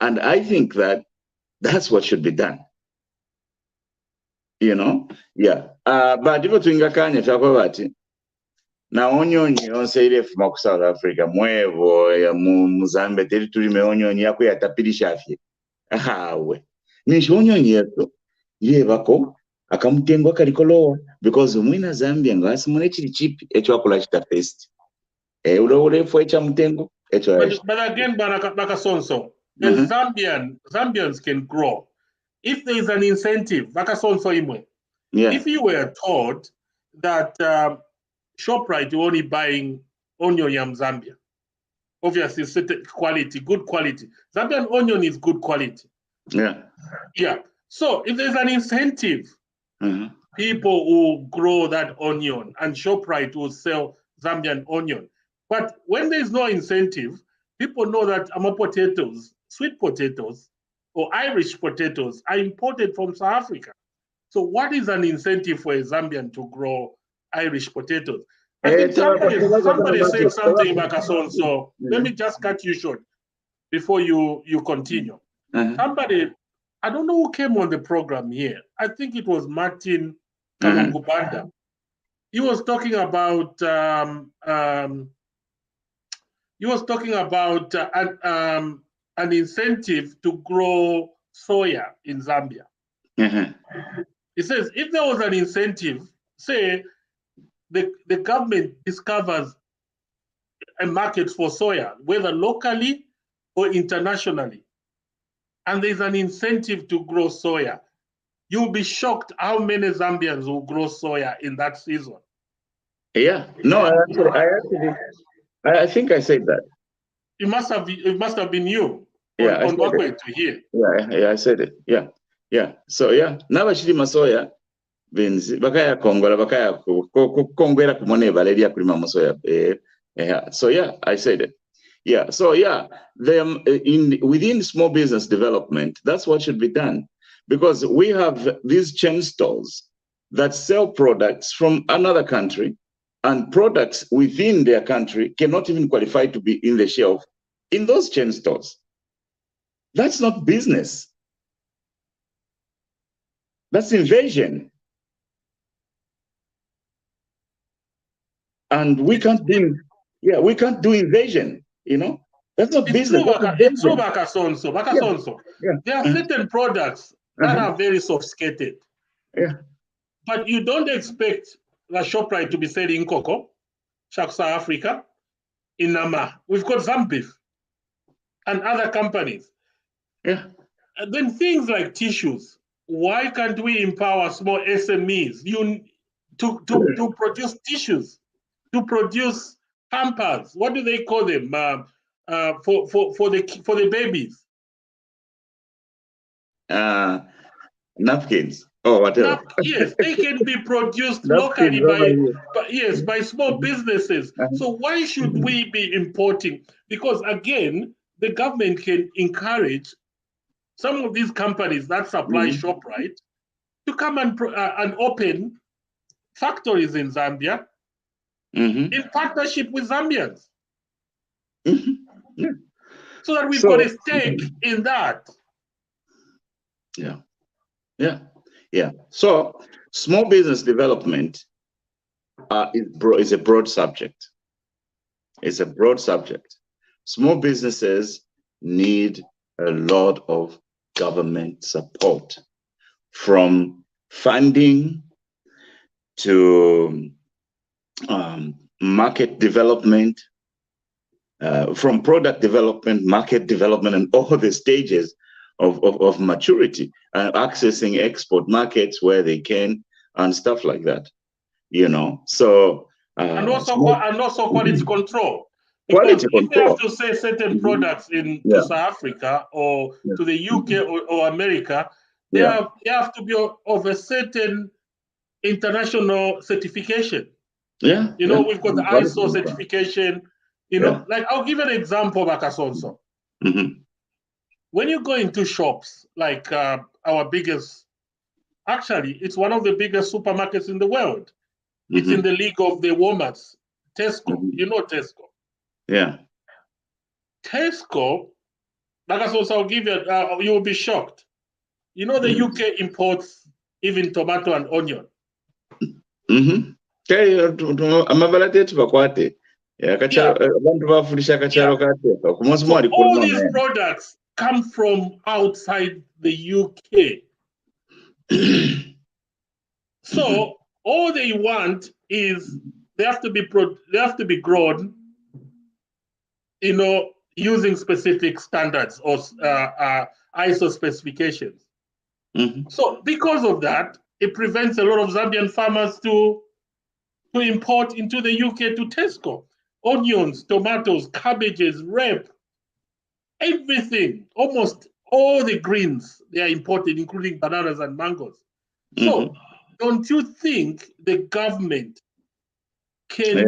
And I think that that's what should be done. You know? Yeah. But if you think na onyonyi onse ile fuma ku South Africa mwevo ya Mzambia teri tulime onyonyi yako yatapirisha afye. Ahawe. Nisho onyonyi yeto yebako akamutengo kalikolowa because mwina Zambia ngasi mune chili chipi echo akula chita test. Ule fo echa mutengo echo aisha. But again, Kasonso, Zambians can grow. If there is an incentive, Kasonso imwe. Yeah. If you were told that ShopRite you're only buying onion yam Zambia, obviously certain quality, good quality. Zambian onion is good quality. Yeah. Yeah. So if there's an incentive, people will grow that onion and ShopRite will sell Zambian onion. But when there's no incentive, people know that potatoes, sweet potatoes, or Irish potatoes are imported from South Africa. So what is an incentive for a Zambian to grow Irish potatoes? I think somebody said something about Kasonso. Let me just cut you short before you continue. Somebody, I don't know who came on the program here. I think it was Martin Kalungubanda. He was talking about an incentive to grow soya in Zambia. He says if there was an incentive, say the government discovers a market for soya, whether locally or internationally, and there's an incentive to grow soya, you'll be shocked how many Zambians will grow soya in that season. Yeah, no, I think I said that. It must have been you. Yeah, on Bakwetu here. Yeah, I said it. Yeah. So yeah, nabashiri masoya benzi bakaya kongwera kumone valeria kulima masoya. So yeah, I said it. Yeah. So yeah, within small business development, that's what should be done, because we have these chain stores that sell products from another country, and products within their country cannot even qualify to be in the shelf in those chain stores. That's not business. That's invasion. And we can't do invasion, That's not business. It's true, Kasonso. Yeah. There are certain products that are very sophisticated. Yeah. But you don't expect the ShopRite to be selling cocoa, South Africa, in Nama. We've got Zambeef and other companies. Yeah. And then things like tissues. Why can't we empower small SMEs to produce tissues, to produce pampers? What do they call them for the babies? Napkins or whatever. Yes, they can be produced locally by small businesses. So why should we be importing? Because again, the government can encourage some of these companies that supply ShopRite to come and open factories in Zambia in partnership with Zambians. Yeah. So that we've got a stake in that. Yeah. So small business development is a broad subject. It's a broad subject. Small businesses need a lot of government support, from funding to market development, from product development, market development, and all the stages of maturity, and accessing export markets where they can, and stuff like that. So and also quality control. Quality because if they control. have to sell certain products to South Africa or to the UK or America, they have to be of a certain international certification. We've got the ISO certification. Like I'll give an example, Kasonso. When you go into shops, like our biggest, actually, it's one of the biggest supermarkets in the world. It's in the league of the Walmarts, Tesco. You know Tesco. Yeah. Tesco, Kasonso, I'll give you, you will be shocked. The UK imports even tomato and onion. So all these products come from outside the UK. So all they want is they have to be grown, using specific standards or ISO specifications. So because of that, it prevents a lot of Zambian farmers to import into the UK to Tesco. Onions, tomatoes, cabbages, rape, everything, almost all the greens, they are imported, including bananas and mangoes. So don't you think the government can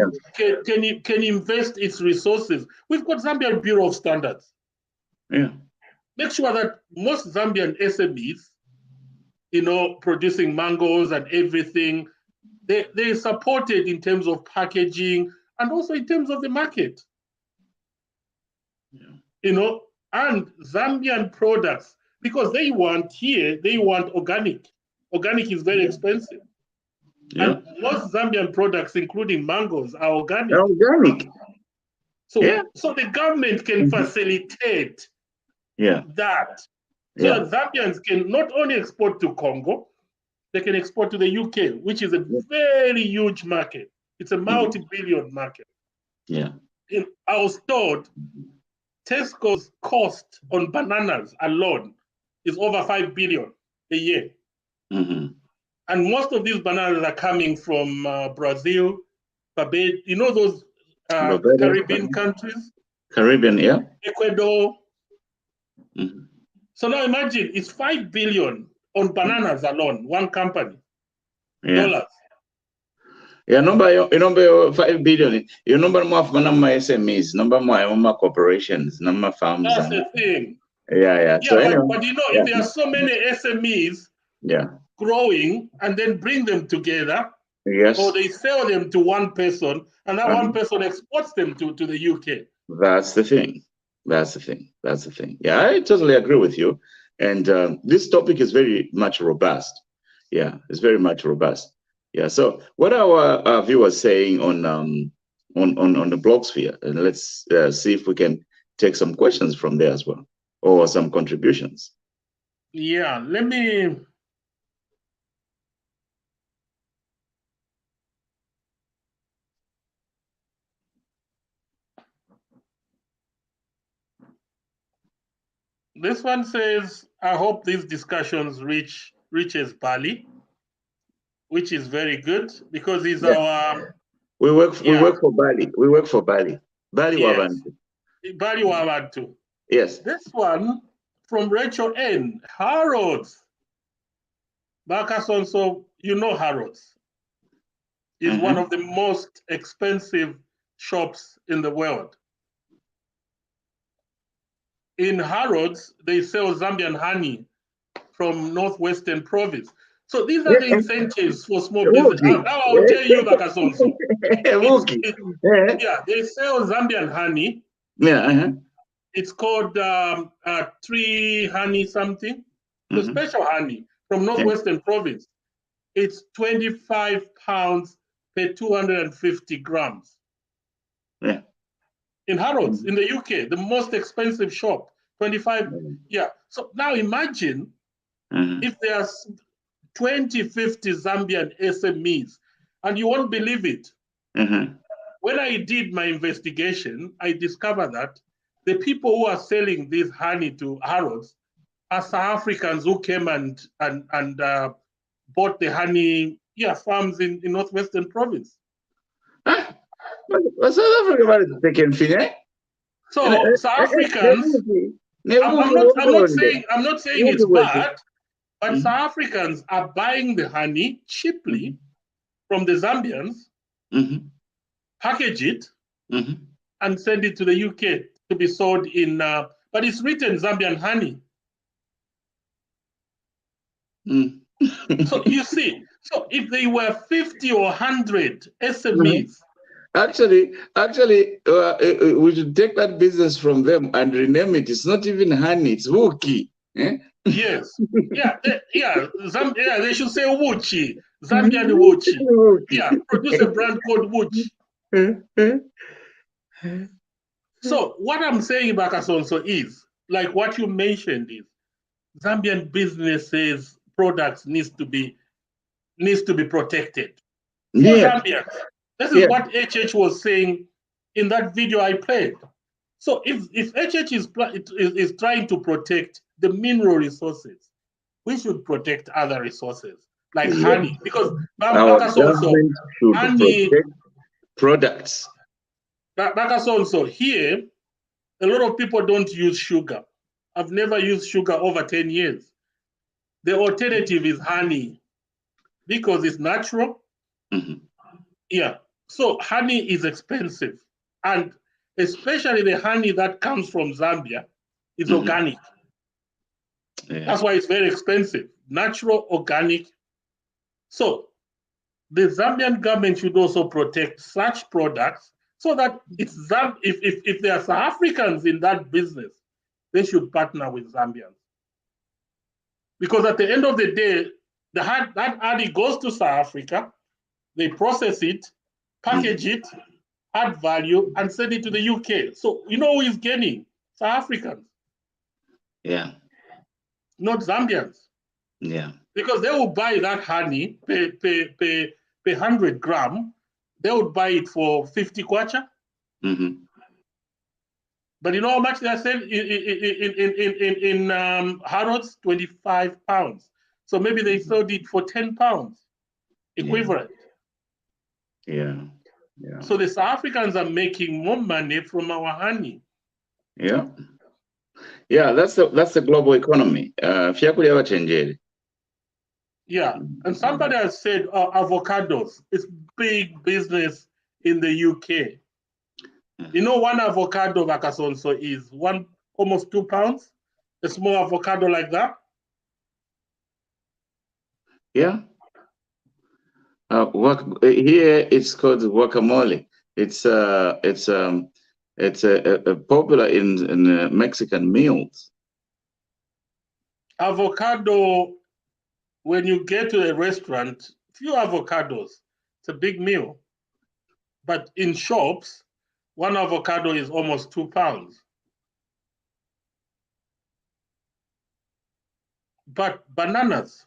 invest its resources? We've got Zambian Bureau of Standards. Make sure that most Zambian SMEs, producing mangoes and everything, They supported in terms of packaging and also in terms of the market. Yeah. You know, and Zambian products, because they want organic. Organic is very expensive. Yeah. And most Zambian products, including mangoes, are organic. They're organic. So the government can facilitate that. So that Zambians can not only export to Congo, they can export to the UK, which is a very huge market. It's a multi-billion market. Yeah. I was told Tesco's cost on bananas alone is over 5 billion a year. And most of these bananas are coming from Brazil, Barbados, you know those Caribbean countries? Caribbean, yeah. Ecuador. So now imagine it's 5 billion on bananas alone, one company. Dollars. Yeah, number 5 billion. You number more of number SMEs, number more corporations, number farms. That's the thing. Yeah. So anyway, but you know, if there are so many SMEs growing and then bring them together, or they sell them to one person and that one person exports them to the UK. That's the thing. Yeah, I totally agree with you. And this topic is very much robust. Yeah, it's very much robust. Yeah. So what are our viewers saying on the blogosphere? And let's see if we can take some questions from there as well, or some contributions. Yeah, let me. This one says, I hope these discussions reaches Bali, which is very good because he's our. We work for Bali. We work for Bali. Bali Wabantu. Bali Wabantu. Yes. This one from Rachel N. Harrods. Kasonso, you know Harrods is one of the most expensive shops in the world. In Harrods, they sell Zambian honey from Northwestern Province. So these are the incentives for small business. Now I'll tell you, Kasonso. They sell Zambian honey. It's called tree honey something. The special honey from Northwestern Province. It's 25 pounds per 250 grams. In Harrods, in the UK, the most expensive shop, 25. So now imagine if there's 50 Zambian SMEs, and you won't believe it. When I did my investigation, I discovered that the people who are selling this honey to Harrods are South Africans who came and bought the honey farms in Northwestern Province. South Africa is taking fine. So South Africans, I'm not saying it's bad, but South Africans are buying the honey cheaply from the Zambians, package it, and send it to the UK to be sold in, but it's written Zambian honey. So you see, so if they were 50 or 100 SMEs. Actually, we should take that business from them and rename it. It's not even honey, it's Wuki. Yes. They should say Wuchi. Zambian Wuchi. Yeah, produce a brand called Wuchi. So what I'm saying, Kasonso, is like what you mentioned is Zambian businesses, products needs to be protected. For Zambians. This is what HH was saying in that video I played. So if HH is trying to protect the mineral resources, we should protect other resources like honey, because Bakasonso, honey products. Bakasonso, here, a lot of people don't use sugar. I've never used sugar over 10 years. The alternative is honey because it's natural. So honey is expensive, and especially the honey that comes from Zambia is organic. That's why it's very expensive. Natural, organic. So the Zambian government should also protect such products so that if there are South Africans in that business, they should partner with Zambians. Because at the end of the day, that honey goes to South Africa, they process it, package it, add value, and send it to the UK. So you know who is gaining? South Africans. Yeah. Not Zambians. Yeah. Because they will buy that honey per 100 gram, they would buy it for 50 kwacha. Mm-hmm. But you know how much they are selling in Harrods? 25 pounds. So maybe they sold it for 10 pounds equivalent. Yeah. Yeah. So the South Africans are making more money from our honey. Yeah. Yeah, that's the global economy. Yeah, and somebody has said avocados is big business in the UK. You know, one avocado, Kasonso, is almost 2 pounds. A small avocado like that. Yeah. Here it's called guacamole. It's popular in Mexican meals. Avocado, when you get to a restaurant, few avocados, it's a big meal. But in shops, one avocado is almost 2 pounds. But bananas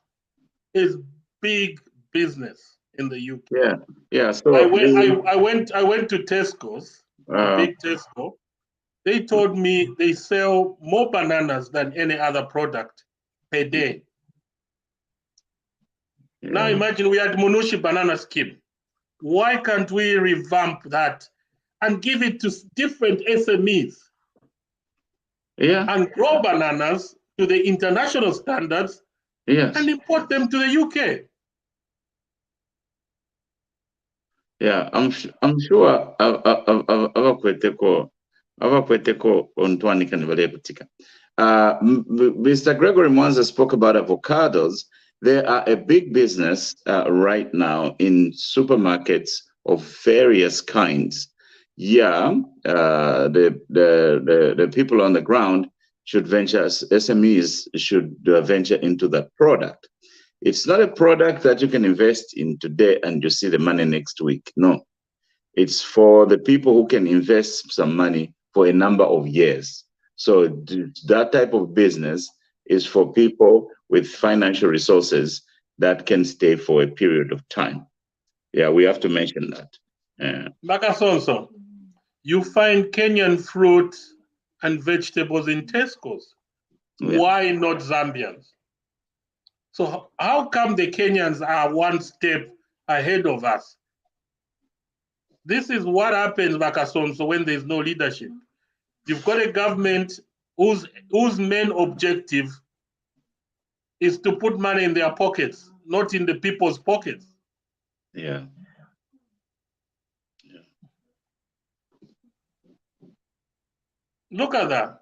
is big business in the UK. Yeah, yeah. So I went to Tesco's, a big Tesco. They told me they sell more bananas than any other product per day. Yeah. Now imagine we had Munushi banana scheme. Why can't we revamp that and give it to different SMEs? Yeah. And grow bananas to the international standards. Yes. And import them to the UK. Yeah, I'm sure abakweteko ontwani kanibale kutika. Mr. Gregory Mwanza spoke about avocados. They are a big business right now in supermarkets of various kinds. Yeah, the people on the ground should venture, SMEs should venture into that product. It's not a product that you can invest in today and you see the money next week. No, it's for the people who can invest some money for a number of years. So that type of business is for people with financial resources that can stay for a period of time. Yeah, we have to mention that. Kasonso, you find Kenyan fruit and vegetables in Tesco's. Yeah. Why not Zambians? So how come the Kenyans are one step ahead of us? This is what happens, Kasonso, when there's no leadership. You've got a government whose main objective is to put money in their pockets, not in the people's pockets. Yeah. Look at that.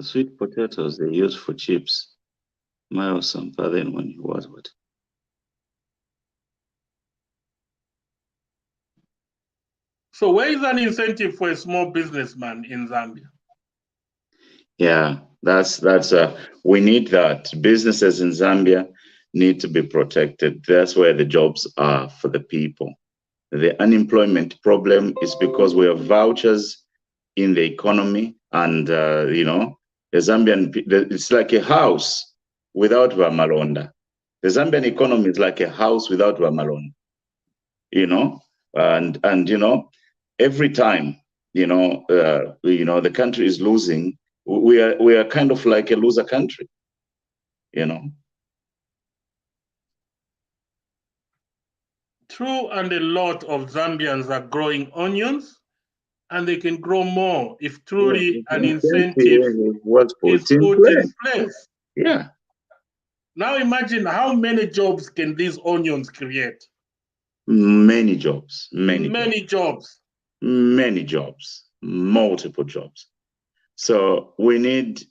Sweet potatoes they use for chips. Awesome, but then when you what? So where is an incentive for a small businessman in Zambia? Yeah, that's we need that. Businesses in Zambia need to be protected. That's where the jobs are for the people. The unemployment problem is because we have vouchers in the economy, and you know, the Zambian, it's like a house without Vamalonda. The Zambian economy is like a house without Vamalonda. You know, and you know, every time the country is losing, we are kind of like a loser country. You know. True, and a lot of Zambians are growing onions, and they can grow more if truly an incentive is put in place. Yeah. Now imagine how many jobs can these onions create? Many jobs. Many jobs. Many jobs. Multiple jobs. So we need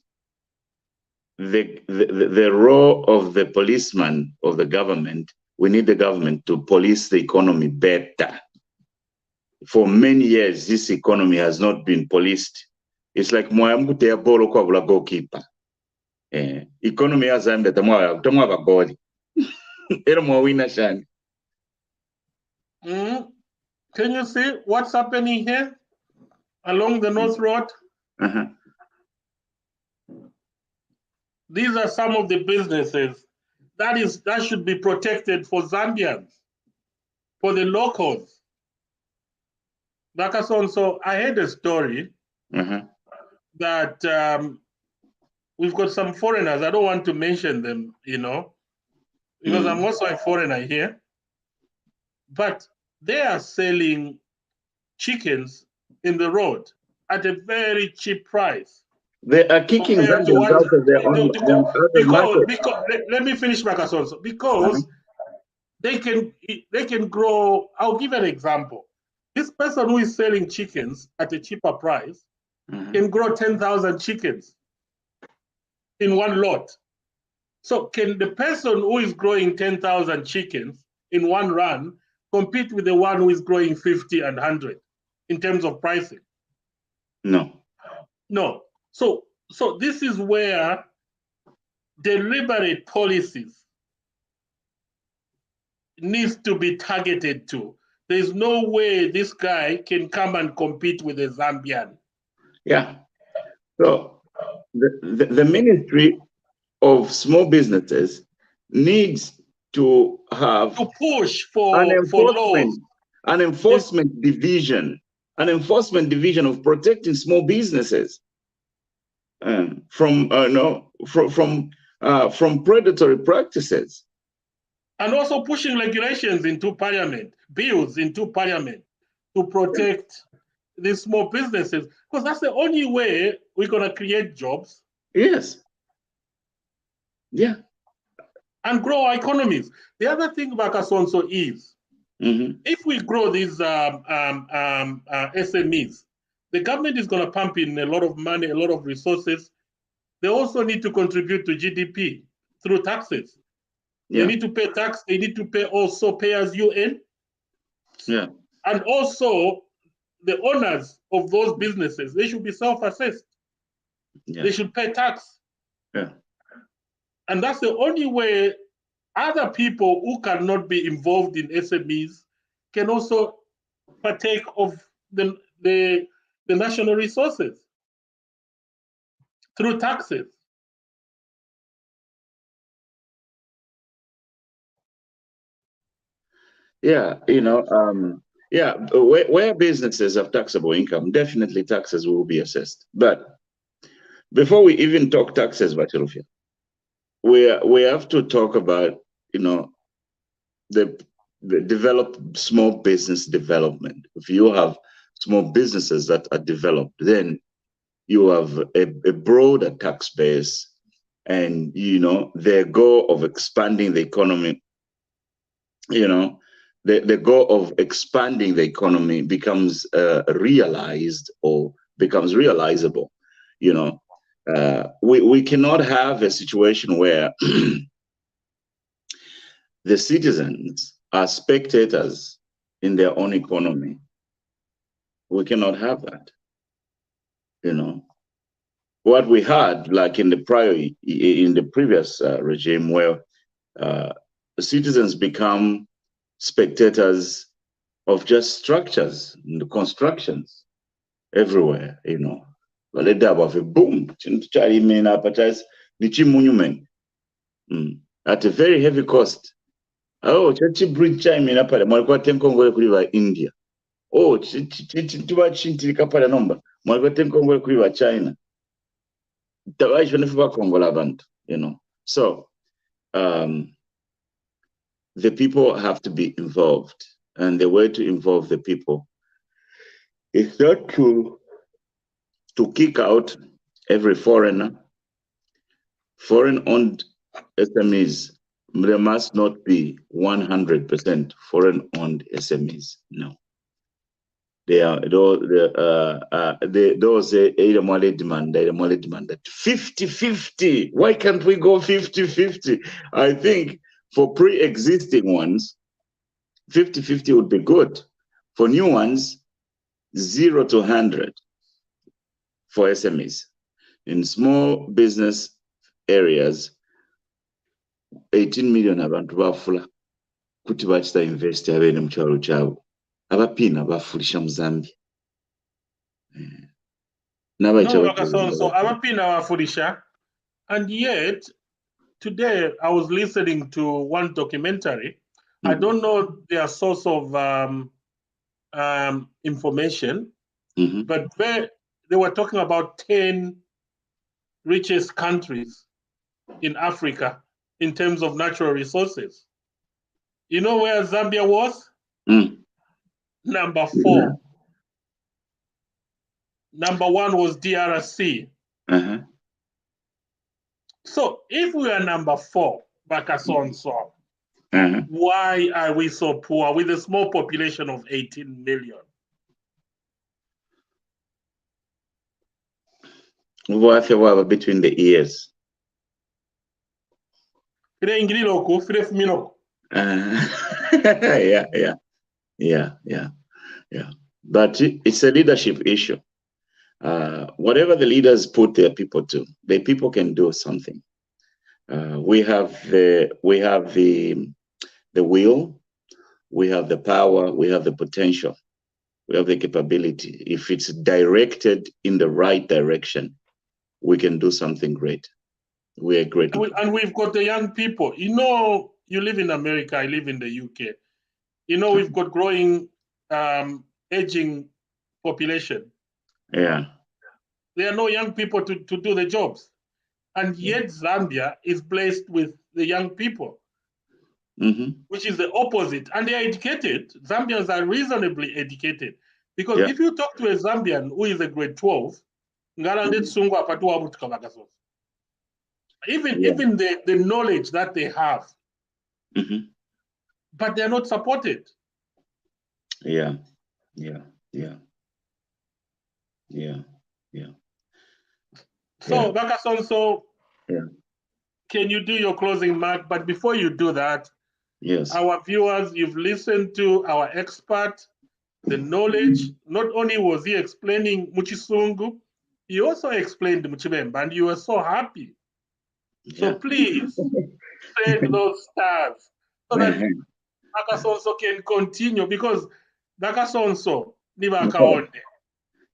the role of the policeman of the government we need the government to police the economy better. For many years, this economy has not been policed. It's like Moyamute Bolo Kwabula goalkeeper. Economy has ended the Tomava body. Can you see what's happening here along the North Road? These are some of the businesses that should be protected for Zambians, for the locals. Dr. Kasonso, I heard a story that we've got some foreigners. I don't want to mention them, because I'm also a foreigner here. But they are selling chickens in the road at a very cheap price. They are kicking Zambians out of their own market. Because let me finish, Dr. Kasonso. Because they can grow. I'll give an example. This person who is selling chickens at a cheaper price can grow 10,000 chickens in one lot. So can the person who is growing 10,000 chickens in one run compete with the one who is growing 50 and 100 in terms of pricing? No. So this is where deliberate policies needs to be targeted to. There's no way this guy can come and compete with a Zambian. Yeah. So the Ministry of Small Businesses needs to have to push for laws. An enforcement division of protecting small businesses from predatory practices, and also pushing regulations into Parliament, bills into Parliament to protect these small businesses, because that's the only way we're going to create jobs. Yes. Yeah. And grow our economies. The other thing about Kasonso is, if we grow these SMEs, the government is going to pump in a lot of money, a lot of resources. They also need to contribute to GDP through taxes. Yeah. They need to pay tax. They need to pay also pay as you earn. Yeah. And also, the owners of those businesses, they should be self-assessed. Yeah. They should pay tax. Yeah. And that's the only way other people who cannot be involved in SMEs can also partake of the national resources through taxes. Yeah, where businesses have taxable income, definitely taxes will be assessed. But before we even talk taxes, Chilufya, we have to talk about, the small business development. If you have small businesses that are developed, then you have a broader tax base, and their goal of expanding the economy, the goal of expanding the economy becomes realized or becomes realizable. We cannot have a situation where the citizens are spectators in their own economy. We cannot have that. What we had, like in the previous regime, where the citizens become spectators of just structures, the constructions everywhere, But let that have a boom. At a very heavy cost. Oh, chachi bridge chime in apare mwalikuwa tenkongole kuliwa India. Oh, tuba chintilika pale nomba mwalikuwa tenkongole kuliwa China. Tabaisho nefuba kongola abantu, So the people have to be involved, and the way to involve the people is not to kick out every foreigner. Foreign-owned SMEs, there must not be 100% foreign-owned SMEs. No, they are those either more demand 50-50. Why can't we go 50-50? I think For pre-existing ones, 50-50 would be good. For new ones, 0 to 100 for SMEs. In small business areas, 18 million abantu bafula kuti bachita invest abene mukyalo kyabo. Abapina bafulisha mu Zambia. No, Kasonso, abapina bafulisha. And yet, today I was listening to one documentary. I don't know their source of information, but they were talking about 10 richest countries in Africa in terms of natural resources. You know where Zambia was? Number 4. Number 1 was DRC. So if we are number 4, Bakasonso, why are we so poor with a small population of 18 million? Between the ears. Yeah. But it's a leadership issue. Whatever the leaders put their people to, the people can do something. We have the will, we have the power, we have the potential, we have the capability. If it's directed in the right direction, we can do something great. We are great. And we've got the young people. You know, you live in America, I live in the UK. You know, we've got growing, aging population. Yeah. There are no young people to do the jobs. And yet Zambia is blessed with the young people, which is the opposite. And they are educated. Zambians are reasonably educated. Because if you talk to a Zambian who is a grade 12, even the knowledge that they have, but they're not supported. So, Bakasonso, can you do your closing mark? But before you do that, our viewers, you've listened to our expert, the knowledge. Not only was he explaining Muchisungu, he also explained Muchibemba, and you were so happy. So please send those stars so that Bakasonso can continue, because Bakasonso ni bakaonde.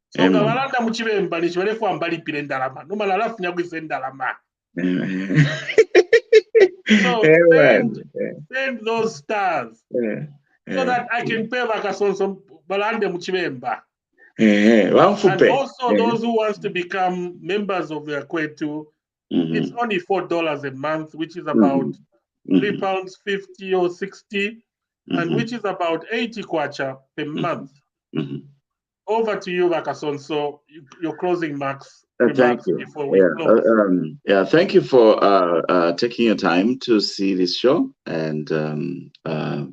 So ngabalanda Muchibemba ni chwele kwa mbali pile ndalama. Numa lalafu nyagwise ndalama. So send those stars so that I can pay Bakasonso balande Muchibemba. And also those who wants to become members of the Bakwetu, it's only $4 a month, which is about £3.50 or 60, and which is about 80 kwacha per month. Over to you, Bakasonso, your closing remarks before we close. Thank you for taking your time to see this show and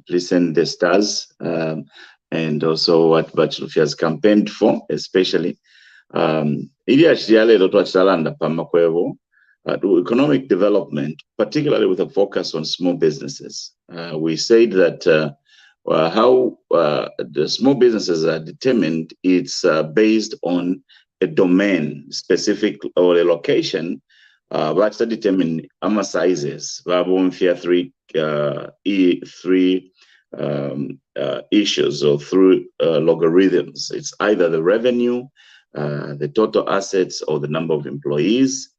listen the stars and also what Chilufya has campaigned for, especially. Economic development, particularly with a focus on small businesses. We said that how the small businesses are determined, it's based on a domain specific or a location, but to determine sizes. Three issues or through logarithms. It's either the revenue, the total assets, or the number of employees.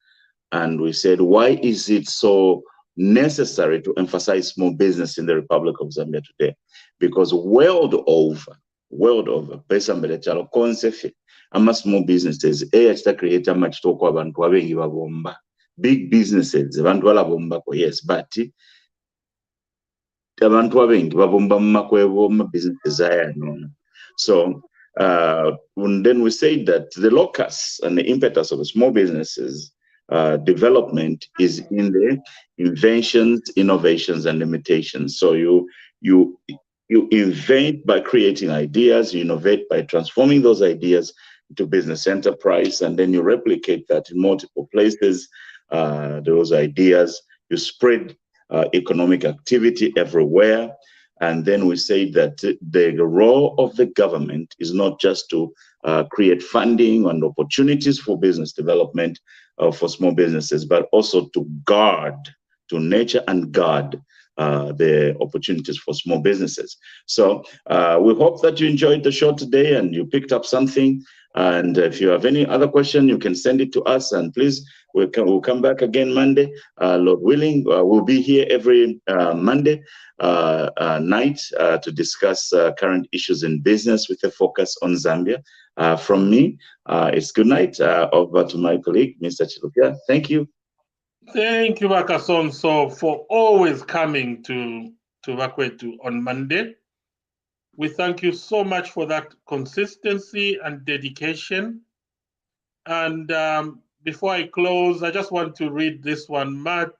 And we said, why is it so necessary to emphasize small business in the Republic of Zambia today? Because world over, pesa mbele chalo concept ama small businesses create much talk abantu abengi babomba. Big businesses abantu balabomba ko, yes, but abantu abengi babomba makwebo ma businesses aya no. So and then we say that the locus and the impetus of the small businesses development is in the inventions, innovations, and limitations. So you invent by creating ideas, you innovate by transforming those ideas into business enterprise, and then you replicate that in multiple places. Those ideas, you spread economic activity everywhere. And then we say that the role of the government is not just to create funding and opportunities for business development for small businesses, but also to guard, to nurture and guard the opportunities for small businesses. So we hope that you enjoyed the show today and you picked up something. And if you have any other question, you can send it to us. And please, we'll come back again Monday, Lord willing. We'll be here every Monday night to discuss current issues in business with a focus on Zambia. From me, it's good night. Over to my colleague, Mr. Chilufya. Thank you. Thank you, Dr. Kasonso, for always coming to Bakwetu on Monday. We thank you so much for that consistency and dedication. And before I close, I just want to read this one. Mate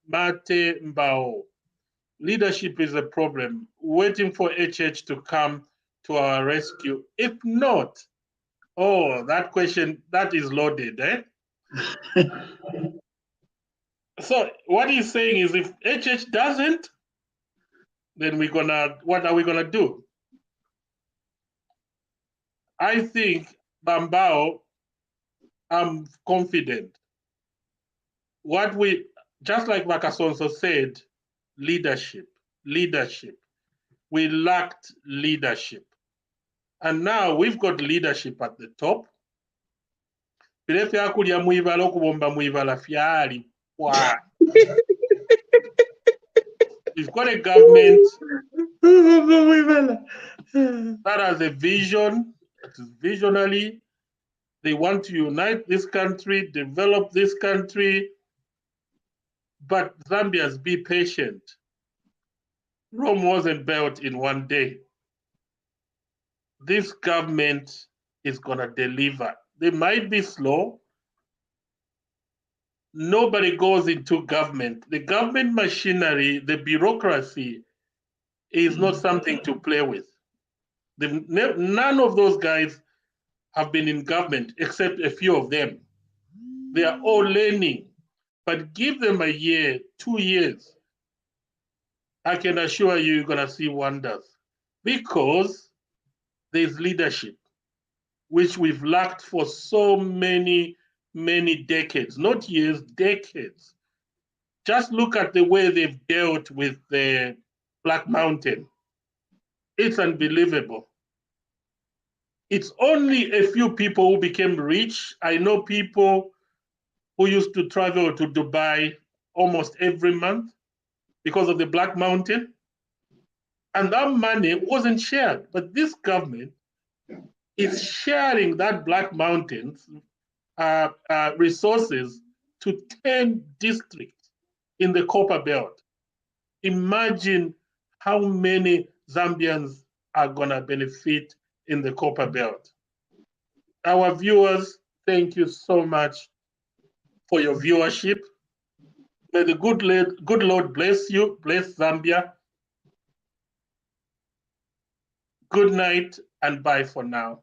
Mbao. Leadership is a problem. Waiting for HH to come to our rescue. If not, oh, that question, that is loaded, eh? So what he's saying is if HH doesn't, then what are we gonna do? I think Bambao, I'm confident. Just like Kasonso said, leadership. We lacked leadership. And now we've got leadership at the top. We've got a government that has a vision, that is visionary. They want to unite this country, develop this country. But Zambians, be patient. Rome wasn't built in one day. This government is going to deliver. They might be slow. Nobody goes into government. The government machinery, the bureaucracy is not something to play with. None of those guys have been in government except a few of them. They are all learning, but give them a year, 2 years. I can assure you, you're going to see wonders because there's leadership, which we've lacked for so many decades, not years, decades. Just look at the way they've dealt with the Black Mountain. It's unbelievable. It's only a few people who became rich. I know people who used to travel to Dubai almost every month because of the Black Mountain. And that money wasn't shared. But this government is sharing that Black Mountain's resources to 10 districts in the Copper Belt. Imagine how many Zambians are going to benefit in the Copper Belt. Our viewers, thank you so much for your viewership. May the good Lord bless you, bless Zambia. Good night and bye for now.